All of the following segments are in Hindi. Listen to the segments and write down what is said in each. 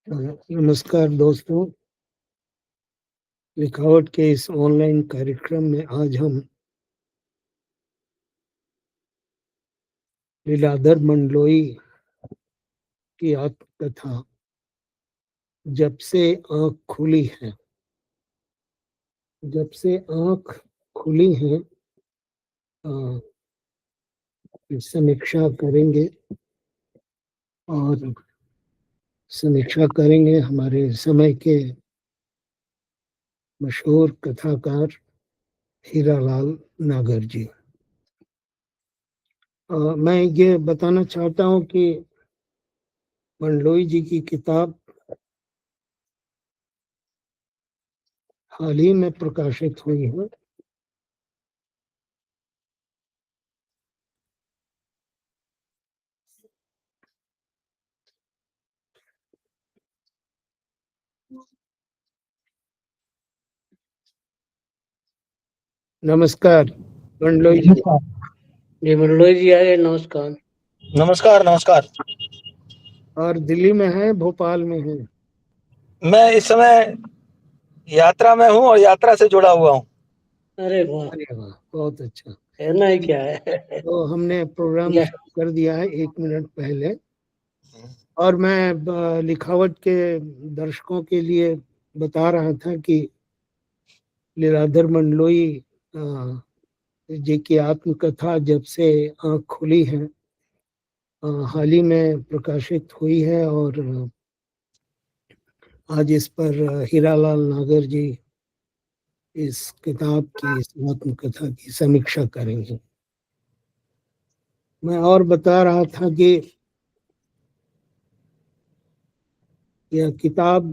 नमस्कार दोस्तों, लिखावट के इस ऑनलाइन कार्यक्रम में आज हम लीलाधर मंडलोई की आत्मकथा जब से आँख खुली है जब से आँख खुली है की समीक्षा करेंगे और समीक्षा करेंगे हमारे समय के मशहूर कथाकार हीरालाल नागर जी। मैं ये बताना चाहता हूँ कि मंडलोई जी की किताब हाल ही में प्रकाशित हुई है। नमस्कार मंडलोई जी। जी मंडलोई जी आए, नमस्कार। नमस्कार नमस्कार। और दिल्ली में है, भोपाल में है? मैं इस समय यात्रा में हूँ और यात्रा से जुड़ा हुआ हूँ। अरे वाह, अरे वाह, बहुत अच्छा। कहना ही क्या है। तो हमने प्रोग्राम या- शुरू कर दिया है 1 मिनट पहले, और मैं लिखावट के दर्शकों के लिए बता रहा था कि लीलाधर मंडलोई जी की आत्मकथा जब से आँख खुली है हाल ही में प्रकाशित हुई है, और आज इस पर हीरालाल नागर जी इस किताब की, इस आत्मकथा की समीक्षा करेंगे। मैं और बता रहा था कि यह किताब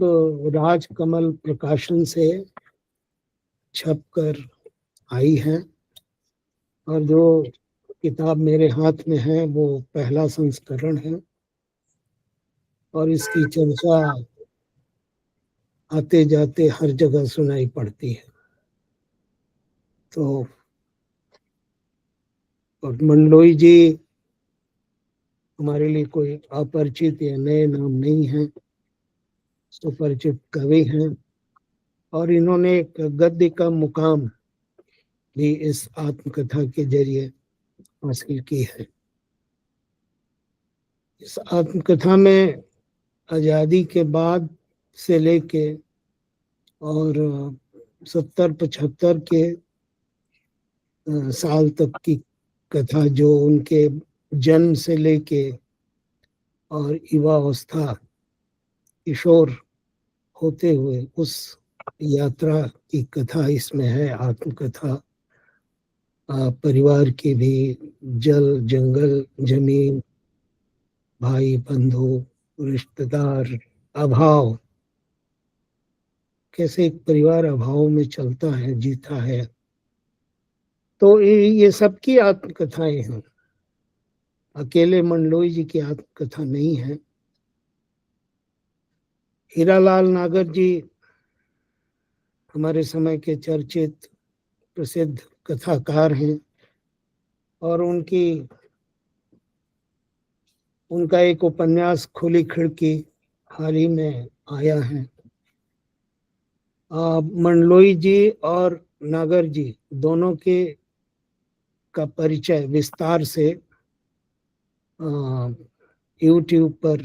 राजकमल प्रकाशन से छपकर आई है, और जो किताब मेरे हाथ में है वो पहला संस्करण है, और इसकी चर्चा आते जाते हर जगह सुनाई पड़ती है। तो और मंडलोई जी हमारे लिए कोई अपरिचित या नए नाम नहीं है, सुपरिचित कवि हैं, और इन्होंने एक गद्य का मुकाम भी इस आत्मकथा के जरिए हासिल की है। इस आत्मकथा में आज़ादी के बाद से लेके और 70-75 के साल तक की कथा, जो उनके जन्म से लेके और युवावस्था, किशोर होते हुए उस यात्रा की कथा इसमें है। आत्मकथा परिवार की भी, जल जंगल जमीन, भाई बंधु, रिश्तेदार, अभाव, कैसे एक परिवार अभाव में चलता है, जीता है। तो ये सबकी आत्मकथाएं हैं, अकेले मंडलोई जी की आत्मकथा नहीं है। हीरालाल नागर जी हमारे समय के चर्चित प्रसिद्ध कथाकार हैं, और उनका एक उपन्यास खुली खिड़की हाल ही में आया है। मंडलोई जी और नागर जी दोनों के का परिचय विस्तार से यूट्यूब पर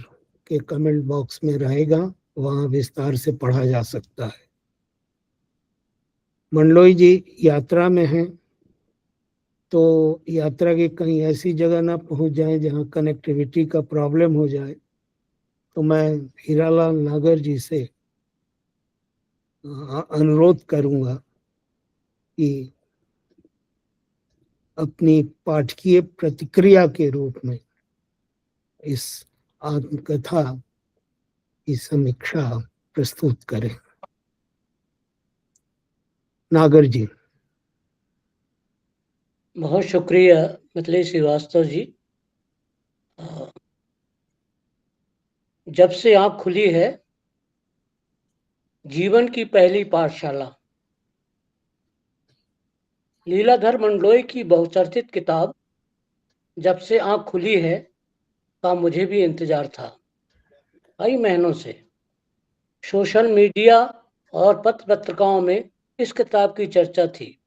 के कमेंट बॉक्स में रहेगा, वहाँ विस्तार से पढ़ा जा सकता है। मंडलोई जी यात्रा में हैं, तो यात्रा की कहीं ऐसी जगह ना पहुंच जाए जहाँ कनेक्टिविटी का प्रॉब्लम हो जाए, तो मैं हीरालाल नागर जी से अनुरोध करूंगा कि अपनी पाठकीय प्रतिक्रिया के रूप में इस आत्मकथा की समीक्षा प्रस्तुत करें। नागर जी। बहुत शुक्रिया मिथिलेश श्रीवास्तव जी। जब से आँख खुली है, जीवन की पहली पाठशाला। लीलाधर मंडलोई की बहुचर्चित किताब जब से आँख खुली है का मुझे भी इंतजार था कई महीनों से। सोशल मीडिया और पत्र पत्रिकाओं में इस किताब की चर्चा थी।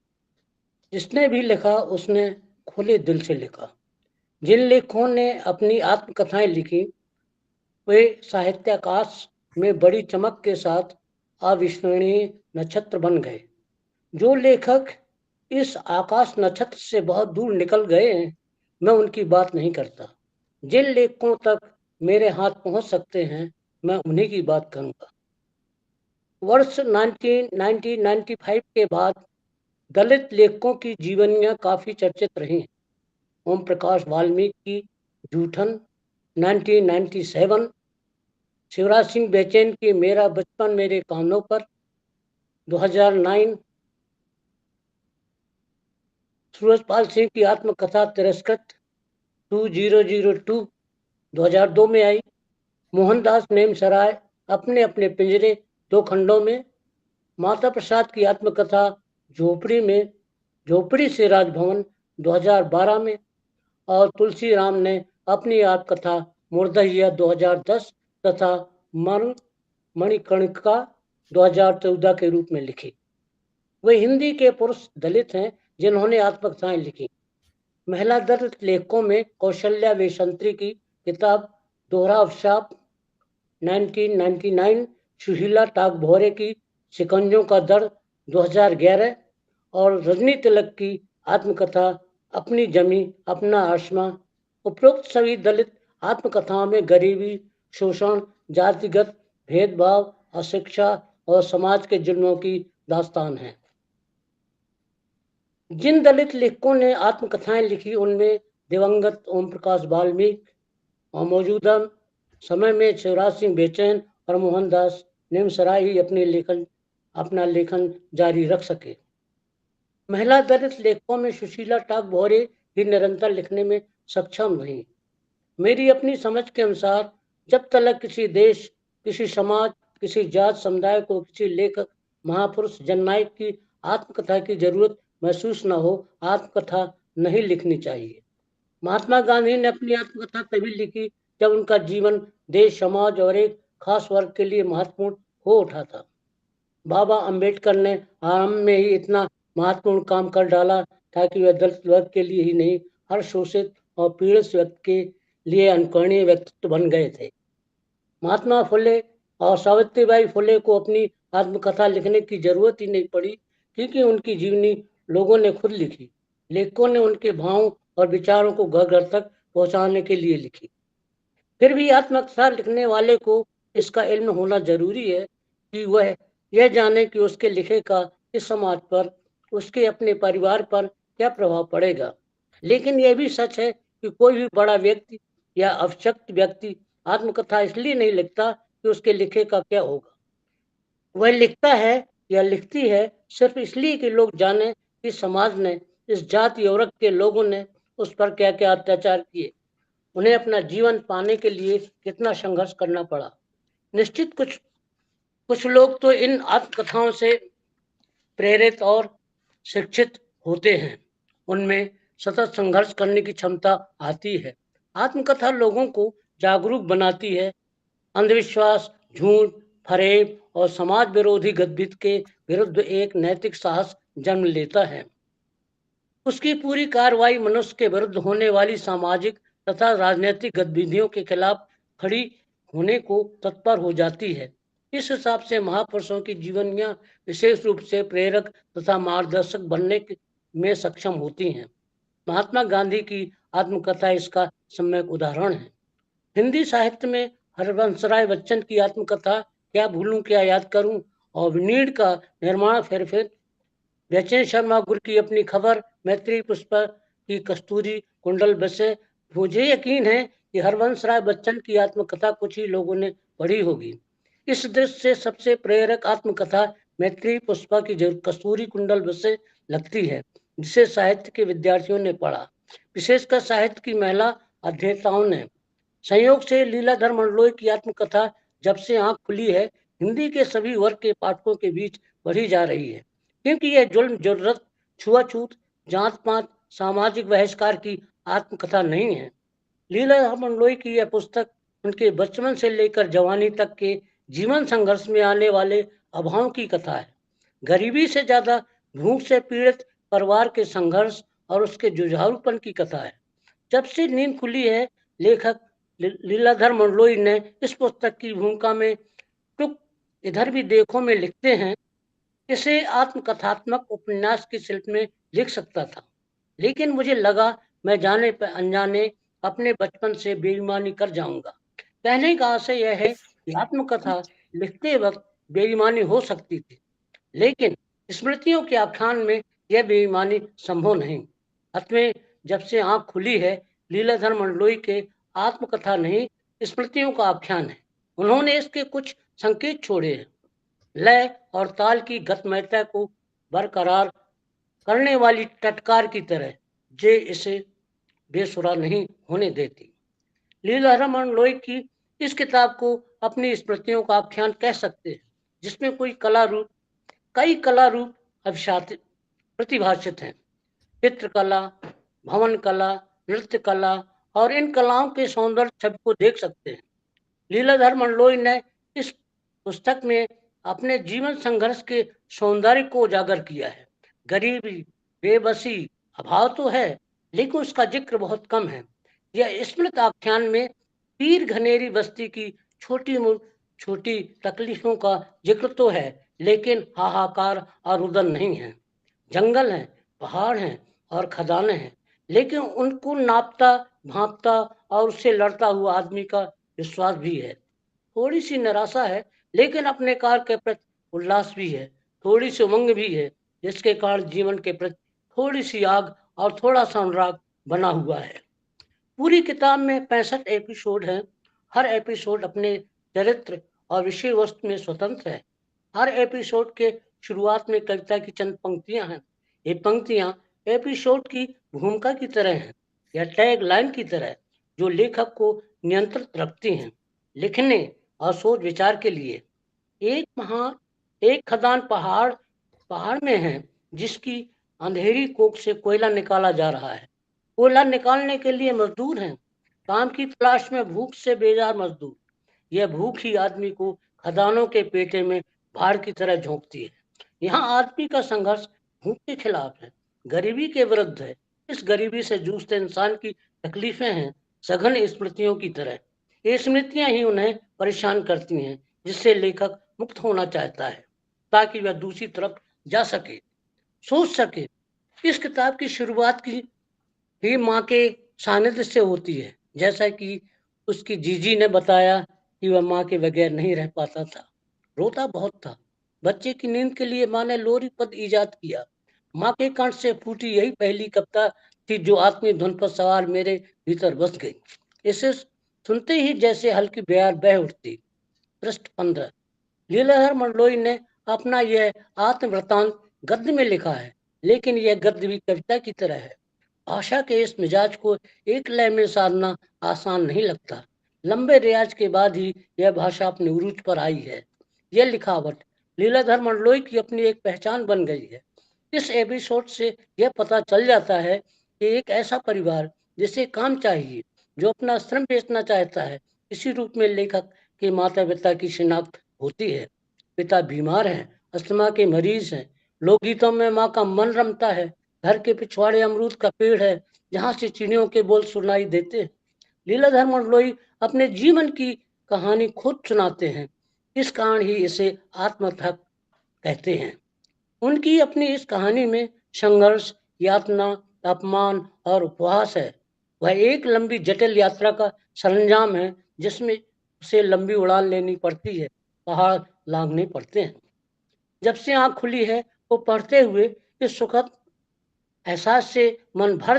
जिसने भी लिखा उसने खुले दिल से लिखा। जिन लेखकों ने अपनी आत्मकथाएं लिखी वे साहित्याकाश में बड़ी चमक के साथ अविस्मरणीय नक्षत्र बन गए। जो लेखक इस आकाश नक्षत्र से बहुत दूर निकल गए हैं, मैं उनकी बात नहीं करता। जिन लेखकों तक मेरे हाथ पहुंच सकते हैं, मैं उन्हीं की बात करूंगा। वर्ष 1995 के बाद दलित लेखकों की जीवनियां काफी चर्चित रही। ओम प्रकाश वाल्मीकि की जूठन 1997, शिवराज सिंह बेचैन की मेरा बचपन मेरे कानों पर 2009, सूरजपाल सिंह की आत्मकथा तिरस्कृत 2002 2002 में आई। मोहनदास नेमसराय अपने अपने पिंजरे 2 खंडों में, माता प्रसाद की आत्मकथा झोपड़ी से राजभवन 2012 में, और तुलसी राम ने अपनी आत्मकथा मुर्दहिया 2010 तथा मणिकर्णिका 2014 के रूप में लिखी। वे हिंदी के पुरुष दलित हैं जिन्होंने आत्मकथाएं लिखी। महिला दलित लेखकों में कौशल्या वेशंत्री की किताब दोहरा अवसाप 1999, सुशीला टागभोरे की शिकंजों का दर्द 2011 और रजनी तिलक की आत्मकथा अपनी जमी अपना आसमां। उपरोक्त सभी दलित आत्मकथाओं में गरीबी, शोषण, जातिगत भेदभाव, अशिक्षा और समाज के जुल्मों की दास्तान है। जिन दलित लेखकों ने आत्मकथाएं लिखी उनमें दिवंगत ओम प्रकाश वाल्मीकि और मौजूदा समय में शिवराज सिंह बेचैन और मोहनदास नेमसराय ही अपना लेखन जारी रख सके। महिला दलित लेखकों में सुशीला टागभोरे ही निरंतर लिखने में सक्षम रही। मेरी अपनी समझ के अनुसार जब तक किसी देश, किसी समाज, किसी जात समुदाय को किसी लेखक, महापुरुष, जननायक की आत्मकथा की जरूरत महसूस न हो, आत्मकथा नहीं लिखनी चाहिए। महात्मा गांधी ने अपनी आत्मकथा तभी लिखी जब उनका जीवन देश, समाज और एक खास वर्ग के लिए महत्वपूर्ण हो उठा था। बाबा अंबेडकर ने आरंभ में ही इतना महत्वपूर्ण काम कर डाला ताकि वह दलित वर्ग के लिए ही नहीं, हर शोषित और पीड़ित व्यक्ति के लिए अनुकरणीय व्यक्तित्व बन गए थे। महात्मा फुले और सावित्रीबाई फुले को अपनी आत्मकथा लिखने की जरूरत ही नहीं पड़ी, क्योंकि उनकी जीवनी लोगों ने खुद लिखी। लेखकों ने उनके भावों और विचारों को घर घर तक पहुंचाने के लिए लिखी। फिर भी आत्मकथा लिखने वाले को इसका इल्म होना जरूरी है कि वह यह जाने कि उसके लिखे का इस समाज पर, उसके अपने परिवार पर क्या प्रभाव पड़ेगा। लेकिन यह भी सच है कि कोई भी बड़ा व्यक्ति या अवशक्त व्यक्ति आत्मकथा इसलिए नहीं लिखता कि उसके लिखे का क्या होगा। वह लिखता है या लिखती है सिर्फ इसलिए कि लोग जाने कि समाज ने, इस जाति और वर्ग के लोगों ने उस पर क्या क्या अत्याचार किए, उन्हें अपना जीवन पाने के लिए कितना संघर्ष करना पड़ा। निश्चित कुछ लोग तो इन आत्मकथाओं से प्रेरित और शिक्षित होते हैं, उनमें सतत संघर्ष करने की क्षमता आती है। आत्मकथा लोगों को जागरूक बनाती है, अंधविश्वास, झूठ, फरेब और समाज विरोधी गतिविधि के विरुद्ध एक नैतिक साहस जन्म लेता है। उसकी पूरी कार्रवाई मनुष्य के विरुद्ध होने वाली सामाजिक तथा राजनीतिक गतिविधियों के खिलाफ खड़ी होने को तत्पर हो जाती है। इस हिसाब से महापुरुषों की जीवनियां विशेष रूप से प्रेरक तथा मार्गदर्शक बनने में सक्षम होती हैं। महात्मा गांधी की आत्मकथा इसका सम्यक उदाहरण है। हिंदी साहित्य में हरवंशराय बच्चन की आत्मकथा क्या भूलूं क्या याद करूं और नीड का निर्माण फिर बेचैन शर्मा गुर की अपनी खबर, मैत्री पुष्पा की कस्तूरी कुंडल बसे। मुझे यकीन है कि हरवंश राय बच्चन की आत्मकथा कुछ ही लोगों ने पढ़ी होगी। इस दृष्टि से सबसे प्रेरक आत्मकथा मैत्री पुष्पा की कस्तूरी कुंडल बसे लगती है, जिसे साहित्य के विद्यार्थियों ने पढ़ा, विशेषकर साहित्य की महिला अध्येताओं ने। संयोग से लीलाधर मंडलोई की आत्मकथा जब से आंख खुली है, हिंदी के सभी वर्ग के पाठकों के बीच बढ़ी जा रही है, क्योंकि यह जुल्म, जरूरत, छुआछूत, जात पात, सामाजिक बहिष्कार की आत्मकथा नहीं है। लीलाधर मंडलोई की यह पुस्तक उनके बचपन से लेकर जवानी तक के जीवन संघर्ष में आने वाले अभाव की कथा है। गरीबी से ज्यादा भूख से पीड़ित परिवार के संघर्ष और उसके जुझारूपन की कथा है। जब से नींद खुली है, लेखक लीलाधर मंडलोई ने इस पुस्तक की भूमिका में टुक इधर भी देखो में लिखते हैं, इसे आत्मकथात्मक उपन्यास के शिल्प में लिख सकता था, लेकिन मुझे लगा मैं जाने पर अनजाने अपने बचपन से बेईमानी कर जाऊंगा। कहने का आशय यह है कि आत्मकथा लिखते वक्त बेईमानी हो सकती थी, लेकिन स्मृतियों के आख्यान में यह बेईमानी संभव नहीं। अतः जब से आंख खुली है लीलाधर मंडलोई के आत्मकथा नहीं, स्मृतियों का आख्यान है। उन्होंने इसके कुछ संकेत छोड़े हैं। लय और ताल की गतमयता को बरकरार करने वाली टटकार की तरह, जे इसे बेसुरा नहीं होने देती। लीलाधर मंडलोई की इस किताब को अपनी स्मृतियों का आख्यान कह सकते हैं, जिसमें कई कला रूप अभिशासित प्रतिभाषित हैं। चित्रकला, भवन कला, नृत्य कला और इन कलाओं के सौंदर्य छवि को देख सकते हैं। लीलाधर मंडलोई ने इस पुस्तक में अपने जीवन संघर्ष के सौंदर्य को उजागर किया है। गरीबी, बेबसी, अभाव तो है, लेकिन उसका जिक्र बहुत कम है। यह स्मृत आख्यान में पीर घनेरी बस्ती की छोटी तकलीफों का जिक्र तो है, लेकिन हाहाकार और रुदन नहीं है। जंगल हैं, पहाड़ हैं और खदानें हैं, लेकिन उनको नापता भांपता और उससे लड़ता हुआ आदमी का विश्वास भी है। थोड़ी सी निराशा है, लेकिन अपने कार्य के प्रति उल्लास भी है। थोड़ी सी उमंग भी है, जिसके कारण जीवन के प्रति थोड़ी सी आग और थोड़ा सा अनुराग बना हुआ है। पूरी किताब में 65 एपिसोड हैं। हर एपिसोड अपने चरित्र और विषय वस्तु में स्वतंत्र है। हर एपिसोड के शुरुआत में कविता की चंद पंक्तियां हैं। ये पंक्तियां एपिसोड की भूमिका की तरह हैं या टैग लाइन की तरह, जो लेखक को नियंत्रित रखती हैं लिखने और सोच विचार के लिए। एक खदान पहाड़ में है, जिसकी अंधेरी कोख से कोयला निकाला जा रहा है। कोयला निकालने के लिए मजदूर हैं, काम की तलाश में भूख से बेजार मजदूर। यह भूख ही आदमी को खदानों के पेटे में भार की तरह झोंकती है। यहाँ आदमी का संघर्ष भूख के खिलाफ है, गरीबी के विरुद्ध है। इस गरीबी से जूझते इंसान की तकलीफें हैं सघन स्मृतियों की तरह। ये स्मृतियां ही उन्हें परेशान करती हैं, जिससे लेखक मुक्त होना चाहता है, ताकि वह दूसरी तरफ जा सके, सोच सके। इस किताब की शुरुआत की ही माँ के सानिध्य से होती है। जैसा कि उसकी जीजी ने बताया कि वह माँ के बगैर नहीं रह पाता था, रोता बहुत था। बच्चे की नींद के लिए माँ ने लोरी पद ईजाद किया। माँ के कंठ से फूटी यही पहली कविता थी, जो आत्मीय धुन पर सवार मेरे भीतर बस गई। इसे सुनते ही जैसे हल्की बयार बह उठती। पृष्ठ 15। लीलाधर मंडलोई ने अपना यह आत्मवृतांत गद्य में लिखा है, लेकिन यह गद्य भी कविता की तरह है। भाषा के इस मिजाज को एक लय में साधना आसान नहीं लगता। लंबे रियाज के बाद ही यह भाषा अपने उरूज पर आई है। यह लिखावट लीलाधर मंडलोई की अपनी एक पहचान बन गई है। इस एपिसोड से यह पता चल जाता है कि एक ऐसा परिवार जिसे काम चाहिए, जो अपना श्रम बेचना चाहता है, इसी रूप में लेखक के माता पिता की शिनाख्त होती है। पिता बीमार हैं, अस्थमा के मरीज हैं। लोकगीतों में माँ का मन रमता है। घर के पिछवाड़े अमरूद का पेड़ है, जहाँ से चिड़ियों के बोल सुनाई देते हैं। लीलाधर मंडलोई अपने जीवन की कहानी खुद सुनाते हैं, इस कारण ही इसे आत्मकथा कहते हैं। उनकी अपनी इस कहानी में संघर्ष, यातना, अपमान और उपवास है। वह एक लंबी जटिल यात्रा का सरंजाम है, जिसमें उसे लंबी उड़ान लेनी पड़ती है, पहाड़ लांघने पड़ते हैं। जब से आंख खुली है, वो पढ़ते हुए इस सुखद एहसास से मन भर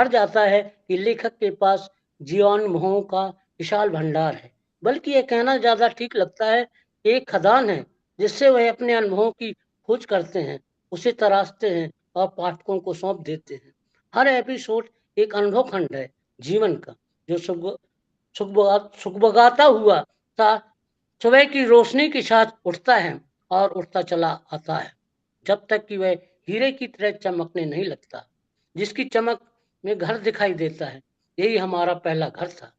जाता है कि लेखक के पास जीवानुभवों का विशाल भंडार है। बल्कि यह कहना ज्यादा ठीक लगता है कि एक खदान है, जिससे वह अपने अनुभवों की खोज करते हैं, उसे तराशते हैं और पाठकों को सौंप देते हैं। हर एपिसोड एक अनुभव खंड है जीवन का, जो सुखबगाता हुआ सा सुबह की रोशनी के साथ उठता है और उठता चला आता है, जब तक कि वह हीरे की तरह चमकने नहीं लगता। जिसकी चमक में घर दिखाई देता है। यही हमारा पहला घर था,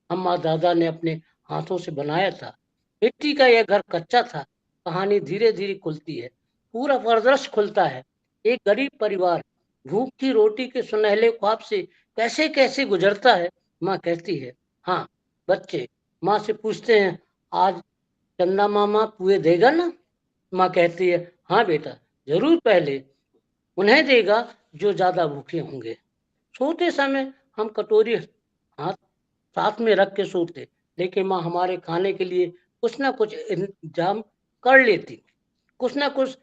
अम्मा दादा ने अपने हाथों से बनाया था। मिट्टी का यह घर कच्चा था। कहानी धीरे धीरे खुलती है, पूरा परिदृश्य खुलता है। एक गरीब परिवार भूख की रोटी के सुनहले ख्वाब से कैसे कैसे गुजरता है। माँ कहती है हाँ। बच्चे माँ से पूछते हैं, आज चंदा मामा पुए देगा ना? माँ कहती है हाँ बेटा, जरूर, पहले उन्हें देगा जो ज्यादा भूखे होंगे। सोते समय हम कटोरी हाथ साथ में रख के सोते, लेकिन माँ हमारे खाने के लिए कुछ ना कुछ इंतजाम कर लेती। कुछ ना कुछ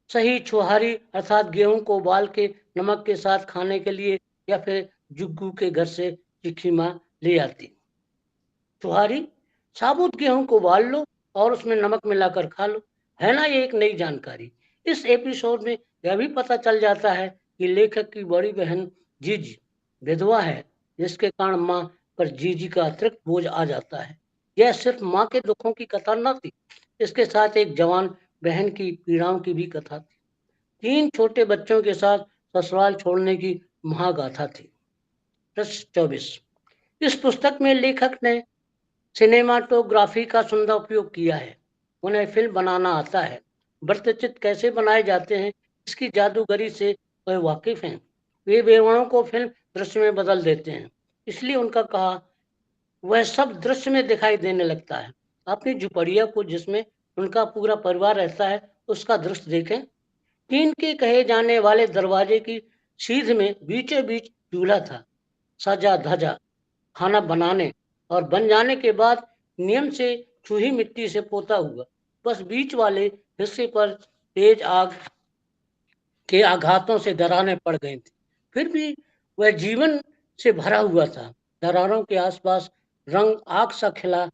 सही छुहारी अर्थात गेहूं को उबाल के नमक के साथ खाने के लिए, या फिर जुग्गू के घर से चिट्ठी माँ ले आती। छुहारी साबुत गेहूं को उबाल लो और उसमें नमक मिलाकर खा लो। है ना ये एक नई जानकारी। इस एपिसोड में यह भी पता चल जाता है कि लेखक की बड़ी बहन जीजी विधवा है, जिसके कारण माँ पर जीजी का अतिरिक्त बोझ आ जाता है। यह सिर्फ माँ के दुखों की कथा न थी, इसके साथ एक जवान बहन की पीड़ाओं की भी कथा थी। 3 छोटे बच्चों के साथ ससुराल छोड़ने की महागाथा थी। पृष्ठ 24। इस पुस्तक में लेखक ने सिनेमाटोग्राफी का सुंदर उपयोग किया है। उन्हें फिल्म बनाना आता है। वृत्तचित्र कैसे बनाए जाते हैं इसकी जादूगरी से वह वाकिफ हैं। वे विवरणों को फिल्म दृश्य में बदल देते हैं, इसलिए उनका कहा वह सब दृश्य में दिखाई देने लगता है। अपनी झुपड़िया को जिसमें उनका पूरा परिवार रहता है उसका दृश्य देखें। टीन के कहे जाने वाले दरवाजे की सीध में बीचों बीच चूल्हा था, सजा धजा खाना बनाने और बन जाने के बाद नियम से चूही मिट्टी से पोता हुआ। बस बीच वाले हिस्से पर तेज आग के आघातों से दरारें पड़ गई थी। फिर भी वह जीवन से भरा हुआ था। दरारों के आसपास रंग आग सा खिला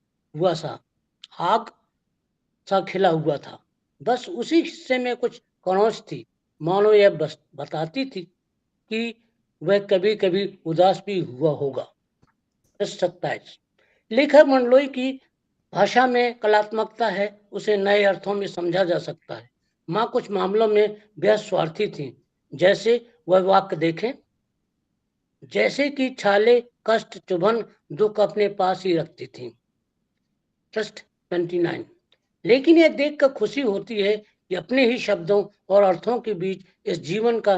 हुआ था। बस उसी हिस्से में कुछ खरोंच थी, मानो यह बस बताती थी कि वह कभी कभी उदास भी हुआ होगा। 27। लेखक मंडलोई की भाषा में कलात्मकता है, उसे नए अर्थों में समझा जा सकता है। माँ कुछ मामलों में बेहद स्वार्थी थी, जैसे वह वाक्य देखें, जैसे कि छाले कष्ट चुभन दुख अपने पास ही रखती थी। 29। लेकिन यह देखकर खुशी होती है कि अपने ही शब्दों और अर्थों के बीच इस जीवन का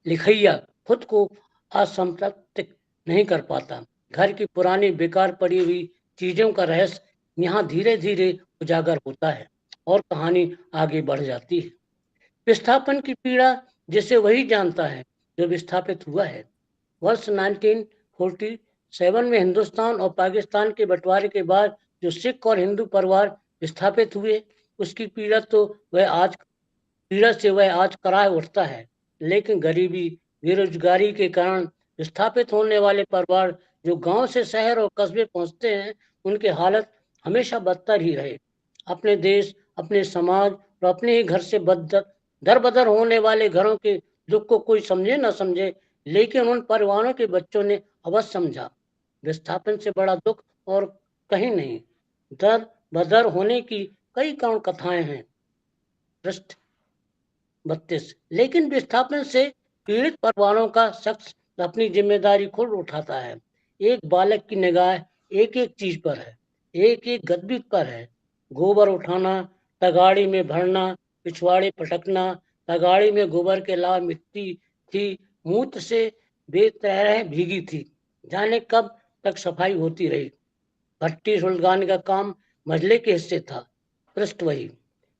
लिखैया खुद को असंतृप्त नहीं कर पाता। घर की पुरानी बेकार पड़ी हुई चीजों का रहस्य यहाँ धीरे धीरे उजागर होता है और कहानी आगे बढ़ जाती है। विस्थापन की पीड़ा जिसे वही जानता है जो विस्थापित हुआ है। वर्ष 1947 में हिंदुस्तान और पाकिस्तान के बंटवारे के बाद जो सिख और हिंदू परिवार विस्थापित हुए, उसकी पीड़ा से वह आज कराह उठता है। लेकिन गरीबी बेरोजगारी के कारण विस्थापित होने वाले परिवार जो गांव से शहर और कस्बे पहुंचते हैं, उनकी हालत हमेशा बदतर ही रहे। अपने देश, अपने समाज और अपने ही घर से दर बदर होने वाले घरों के दुख को कोई समझे न समझे, लेकिन उन परिवारों के बच्चों ने अवश्य समझा। विस्थापन से बड़ा दुख और कहीं नहीं। दर बदर होने की कई करुण कथाएं हैं। पृष्ठ 32। लेकिन विस्थापन से पीड़ित परिवारों का शख्स अपनी जिम्मेदारी खुद उठाता है। एक बालक की निगाह एक एक चीज पर है, एक एक गद्दी पर है। गोबर उठाना, तगाड़ी में भरना, पिछवाड़े पटकना। तगाड़ी में गोबर के अलावा मिट्टी थी, मूत्र से बेतरह भीगी थी। जाने कब तक सफाई होती रही। भट्टी सुलगाने का काम मजले के हिस्से था। पृष्ठ वही।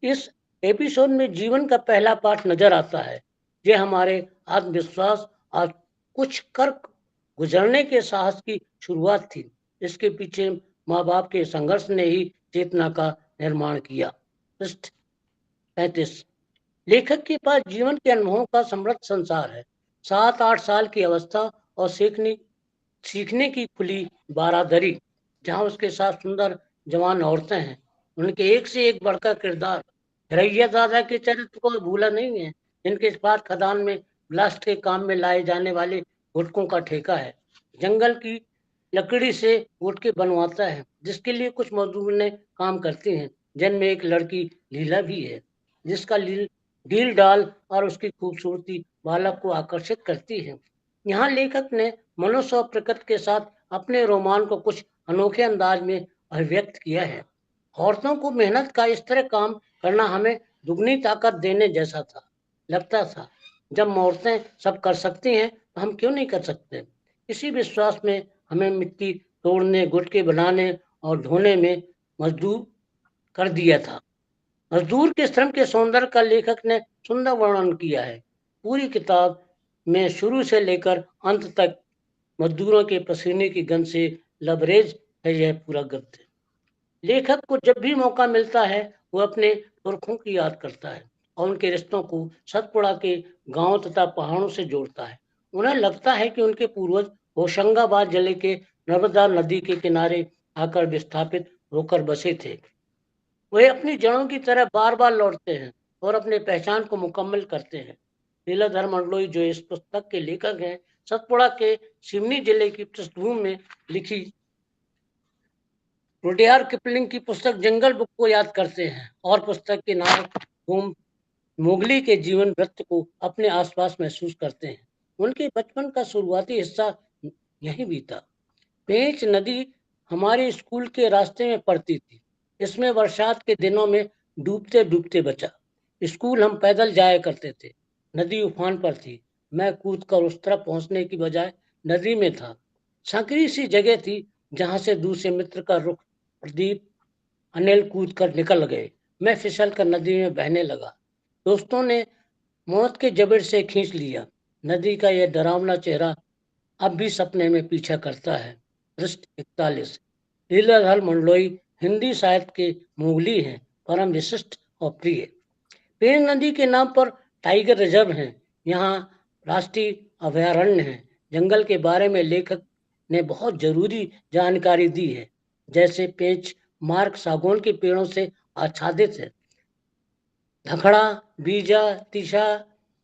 इस एपिसोड में जीवन का पहला पाठ नजर आता है। ये हमारे आत्मविश्वास और कुछ कर गुजरने के साहस की शुरुआत थी। इसके पीछे माँ बाप के संघर्ष ने ही चेतना का निर्माण किया। पृष्ठ 35। लेखक के पास जीवन के अनुभवों का समृद्ध संसार है। 7-8 साल की अवस्था और सीखने की खुली बारादरी, जहाँ उसके साथ सुंदर जवान औरतें हैं। उनके एक से एक बढ़कर किरदार। रैया दादा के चरित्र को भूला नहीं है, इनके इस्पात खदान में ब्लास्ट के काम में लाए जाने वाले गुटकों का ठेका है। जंगल की लकड़ी से गुटके बनवाता है, जिसके लिए कुछ मजदूर काम करती हैं, जिनमें एक लड़की लीला भी है, जिसका ढील डाल और उसकी खूबसूरती बालक को आकर्षित करती है। यहाँ लेखक ने मनुष्य और प्रकृति के साथ अपने रोमान को कुछ अनोखे अंदाज में अभिव्यक्त किया है। औरतों को मेहनत का इस तरह काम करना हमें दुगनी ताकत देने जैसा था, लगता था। जब औरतें सब कर सकती हैं तो हम क्यों नहीं कर सकते। इसी विश्वास में हमें मिट्टी तोड़ने, गुटके बनाने और ढोने में मजदूर कर दिया था। मजदूर के श्रम के सौंदर्य का लेखक ने सुंदर वर्णन किया है। पूरी किताब में शुरू से लेकर अंत तक मजदूरों के पसीने की गंध से लबरेज है यह पूरा गद्य। लेखक को जब भी मौका मिलता है वो अपने पुरखों की याद करता है और उनके रिश्तों को सतपुड़ा के गांव तथा पहाड़ों से जोड़ता है। उन्हें लगता है कि उनके पूर्वज होशंगाबाद जिले के नर्मदा नदी के किनारे आकर विस्थापित होकर बसे थे। वे अपनी जड़ों की तरह बार बार लौटते हैं और अपने पहचान को मुकम्मल करते हैं। लीलाधर मंडलोई जो इस पुस्तक के लेखक हैं, सतपुड़ा के सिवनी जिले की पृष्ठभूमि में लिखी रुडयार्ड किपलिंग की पुस्तक जंगल बुक को याद करते हैं और पुस्तक के नायक होम मोगली के जीवन वृत्त को अपने आसपास महसूस करते हैं। उनके बचपन का शुरुआती हिस्सा यहीं बीता। पेंच नदी हमारे स्कूल के रास्ते में पड़ती थी। इसमें बरसात के दिनों में डूबते डूबते बचा। स्कूल हम पैदल जाया करते थे। नदी उफान पर थी। मैं कूदकर उस तरफ पहुंचने की बजाय नदी में था। संकरी सी जगह थी जहां से दूसरे मित्र का रुख प्रदीप अनिल कूद कर निकल गए। मैं फिसल कर नदी में बहने लगा। दोस्तों ने मौत के जबड़ से खींच लिया। नदी का यह डरावना चेहरा अब भी सपने में पीछा करता है। पृष्ठ 41। लीलाधर मंडलोई हिंदी साहित्य के मुगली हैं, परम विशिष्ट और प्रिय। पेंच नदी के नाम पर टाइगर रिजर्व हैं। यहाँ राष्ट्रीय अभयारण्य है। जंगल के बारे में लेखक ने बहुत जरूरी जानकारी दी है। जैसे पेंच मार्ग सागौन के पेड़ों से आच्छादित है। धखड़ा, बीजा, तीसा,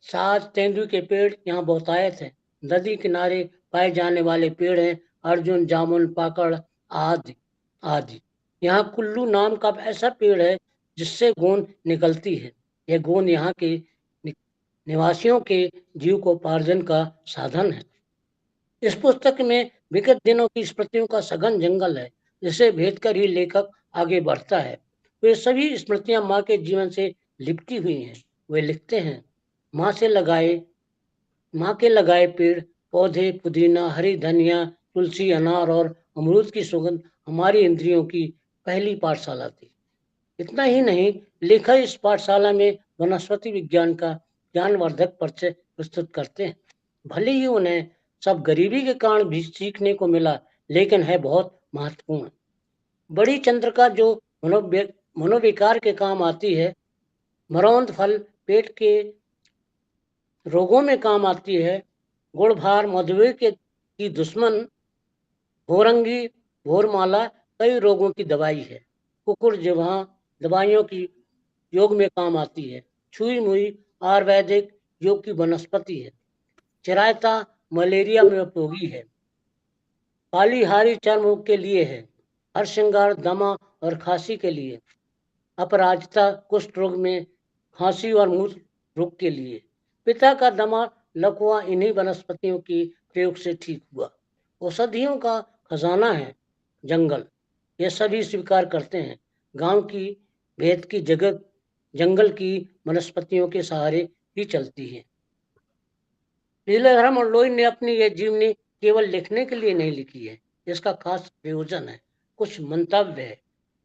साज, तेंदुए के पेड़ यहाँ बहुतायत है। नदी किनारे पाए जाने वाले पेड़ हैं अर्जुन, जामुन, पाकड़ आदि आदि। यहाँ कुल्लू नाम का ऐसा पेड़ है जिससे गोंद निकलती है। यह गोंद यहाँ के निवासियों के जीविकोपार्जन का साधन है। इस पुस्तक में विगत दिनों की स्मृतियों का सघन जंगल है जिसे भेद कर ही लेखक आगे बढ़ता है। वे सभी स्मृतियां माँ के जीवन से लिपटी हुई हैं। वे लिखते हैं, माँ के लगाए पेड़ पौधे, पुदीना, हरी धनिया, तुलसी, अनार और अमरूद की सुगंध हमारी इंद्रियों की पहली पाठशाला थी। इतना ही नहीं, लेखक इस पाठशाला में वनस्पति विज्ञान का ज्ञानवर्धक परिचय प्रस्तुत करते हैं। भले ही उन्हें सब गरीबी के कारण भी सीखने को मिला, लेकिन है बहुत महत्वपूर्ण। बड़ी चंद्रिका जो मनोविकार के काम आती है, मरौंद फल पेट के रोगों में काम आती है, गुड़भार मधुमेह की दुश्मन, भोरंगी भोरमाला कई रोगों की दवाई है। कुकुर जिह्वा दवाइयों की योग में काम आती है। छुई मुई आयुर्वेदिक योग की वनस्पति है। चिरायता मलेरिया में उपयोगी है। कालीहारी चर्म रोग के लिए है। हरसिंगार दमा और खांसी के लिए। अपराजिता कुष्ठ रोग में, खांसी और मूत्र रोग के लिए। पिता का दमा लकवा इन्हीं वनस्पतियों के प्रयोग से ठीक हुआ। औषधियों का खजाना है जंगल, ये सभी स्वीकार करते हैं। गांव की भेद की जगत जंगल की वनस्पतियों के सहारे ही चलती है। लीलाधर मंडलोई ने अपनी यह जीवनी केवल लिखने के लिए नहीं लिखी है। इसका खास प्रयोजन है, कुछ मंतव्य है।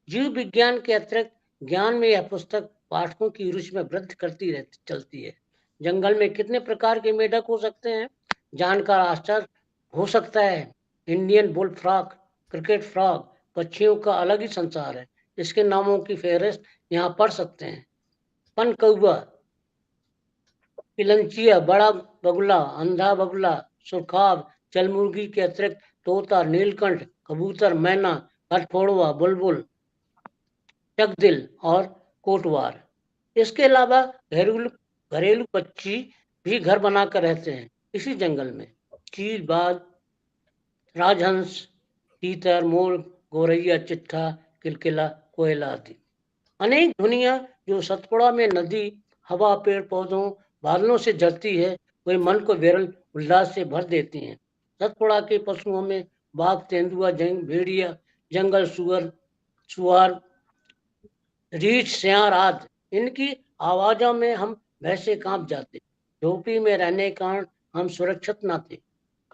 जीव विज्ञान के अतिरिक्त ज्ञान में यह पुस्तक पाठकों की रुचि में वृद्धि करती रहती चलती है। जंगल में कितने प्रकार के मेढक हो सकते हैं, जानकर आश्चर्य हो सकता है। Indian bull frog, cricket frog, पक्षियों का अलग ही संसार है। इसके नामों की फेहरिस्त यहाँ पढ़ सकते हैं। पन कौवा, पिलंचिया, बड़ा बगुला, अंधा बगुला, सुरखाब, चलमुर्गी के अतिरिक्त तोता, नीलकंठ, कबूतर, मैना, हथफोड़वा, बुलबुल, चकदिल और कोटवार। इसके अलावा घरेलू पक्षी भी घर बनाकर रहते हैं इसी जंगल में। चील, बाज, राजहंस, तीतर, मोर, गौरैया, चिट्ठा, किलकिला, कोयला आदि। अनेक ध्वनियां जो सतपुड़ा में नदी, हवा, पेड़ पौधों, बादलों से जड़ती है, वे मन को विरल उल्लास से भर देती हैं। सतपुड़ा के पशुओं में बाघ, तेंदुआ, भेड़िया, जंगल सुअर, सुअर, रीछ, सियार आदि इनकी आवाजों में हम वैसे कांप जाते। झोपड़ी में रहने के कारण हम सुरक्षित न थे।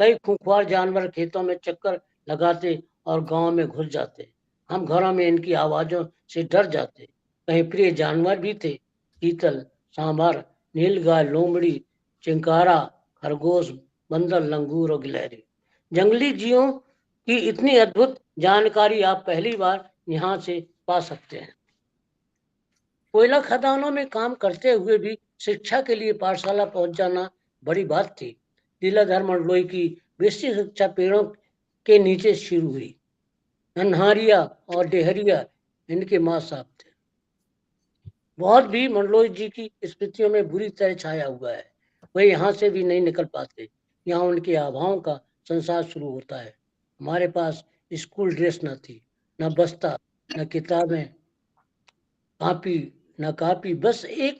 कई खूंखार जानवर खेतों में चक्कर लगाते और गांव में घुस जाते। हम घरों में इनकी आवाजों से डर जाते। कहीं प्रिय जानवर भी थे, चीतल, सांभर, नीलगाय, लोमड़ी, चिंकारा, खरगोश, बंदर, लंगूर और गिलहरी। जंगली जीवों की इतनी अद्भुत जानकारी आप पहली बार यहाँ से पा सकते हैं। कोयला खदानों में काम करते हुए भी शिक्षा के लिए पाठशाला पहुंच जाना बड़ी बात थी। लीलाधर मंडलोई की बेसिक शिक्षा पेड़ों के नीचे शुरू हुई। अन्हारिया और डेहरिया इनके माँ साहब थे। बहुत भी मंडलोई जी की स्मृतियों में बुरी तरह छाया हुआ है। वे यहाँ से भी नहीं निकल पाते। यहाँ उनके अभावों का संसार शुरू होता है। हमारे पास स्कूल ड्रेस न थी, न बस्ता, न किताबें, कापी, बस एक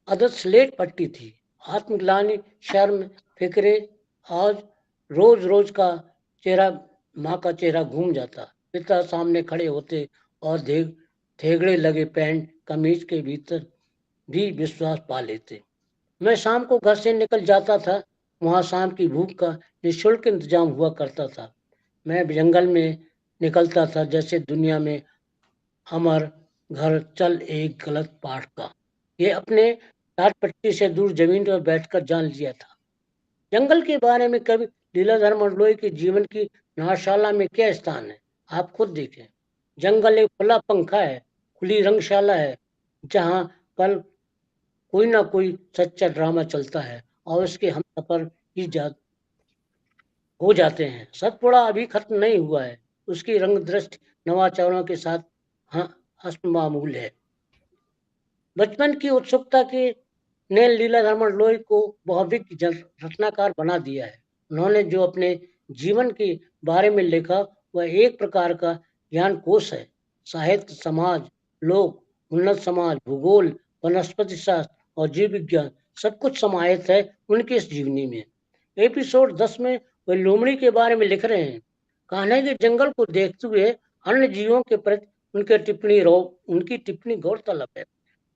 आदत स्लेट पट्टी थी। आत्मग्लानि, शर्म, फिक्रे, आज रोज रोज का चेहरा, माँ का चेहरा घूम जाता। पिता सामने खड़े होते और थेगड़े लगे पैंट कमीज के भीतर भी विश्वास पा लेते। मैं शाम को घर से निकल जाता था। वहाँ शाम की भूख का निःशुल्क इंतजाम हुआ करता था। मैं जंगल में निकलता था जैसे दुनिया में अमर घर चल एक गलत पाठ का। ये अपने टाट पट्टी से दूर जमीन पर बैठकर जान लिया था। जंगल के बारे में कवि लीलाधर मंडलोई के जीवन की नाट्यशाला में क्या स्थान है, आप खुद देखें। जंगल एक खुला पंखा है, खुली रंगशाला है, जहाँ कल कोई ना कोई सच्चा ड्रामा चलता है और उसके हम सफर ही हो जाते हैं। सतपुड़ा अभी खत्म नहीं हुआ है। उसकी रंग दृष्टि नवाचारों के साथ हाँ मामूल है। बचपन की उत्सुकता के ने लीलाधर मंडलोई को बौद्धिक रचनाकार बना दिया है। उन्होंने जो अपने जीवन के बारे में लिखा वह एक प्रकार का ज्ञान कोश है। साहित्य, समाज, लोक, उन्नत समाज, भूगोल, वनस्पति शास्त्र और जीव विज्ञान सब कुछ समाहित है उनके इस जीवनी में। एपिसोड 10 में वे लोमड़ी के बारे में लिख रहे हैं। कान्हे के जंगल को देखते हुए अन्य जीवों के प्रति उनकी टिप्पणी गौरतलब है।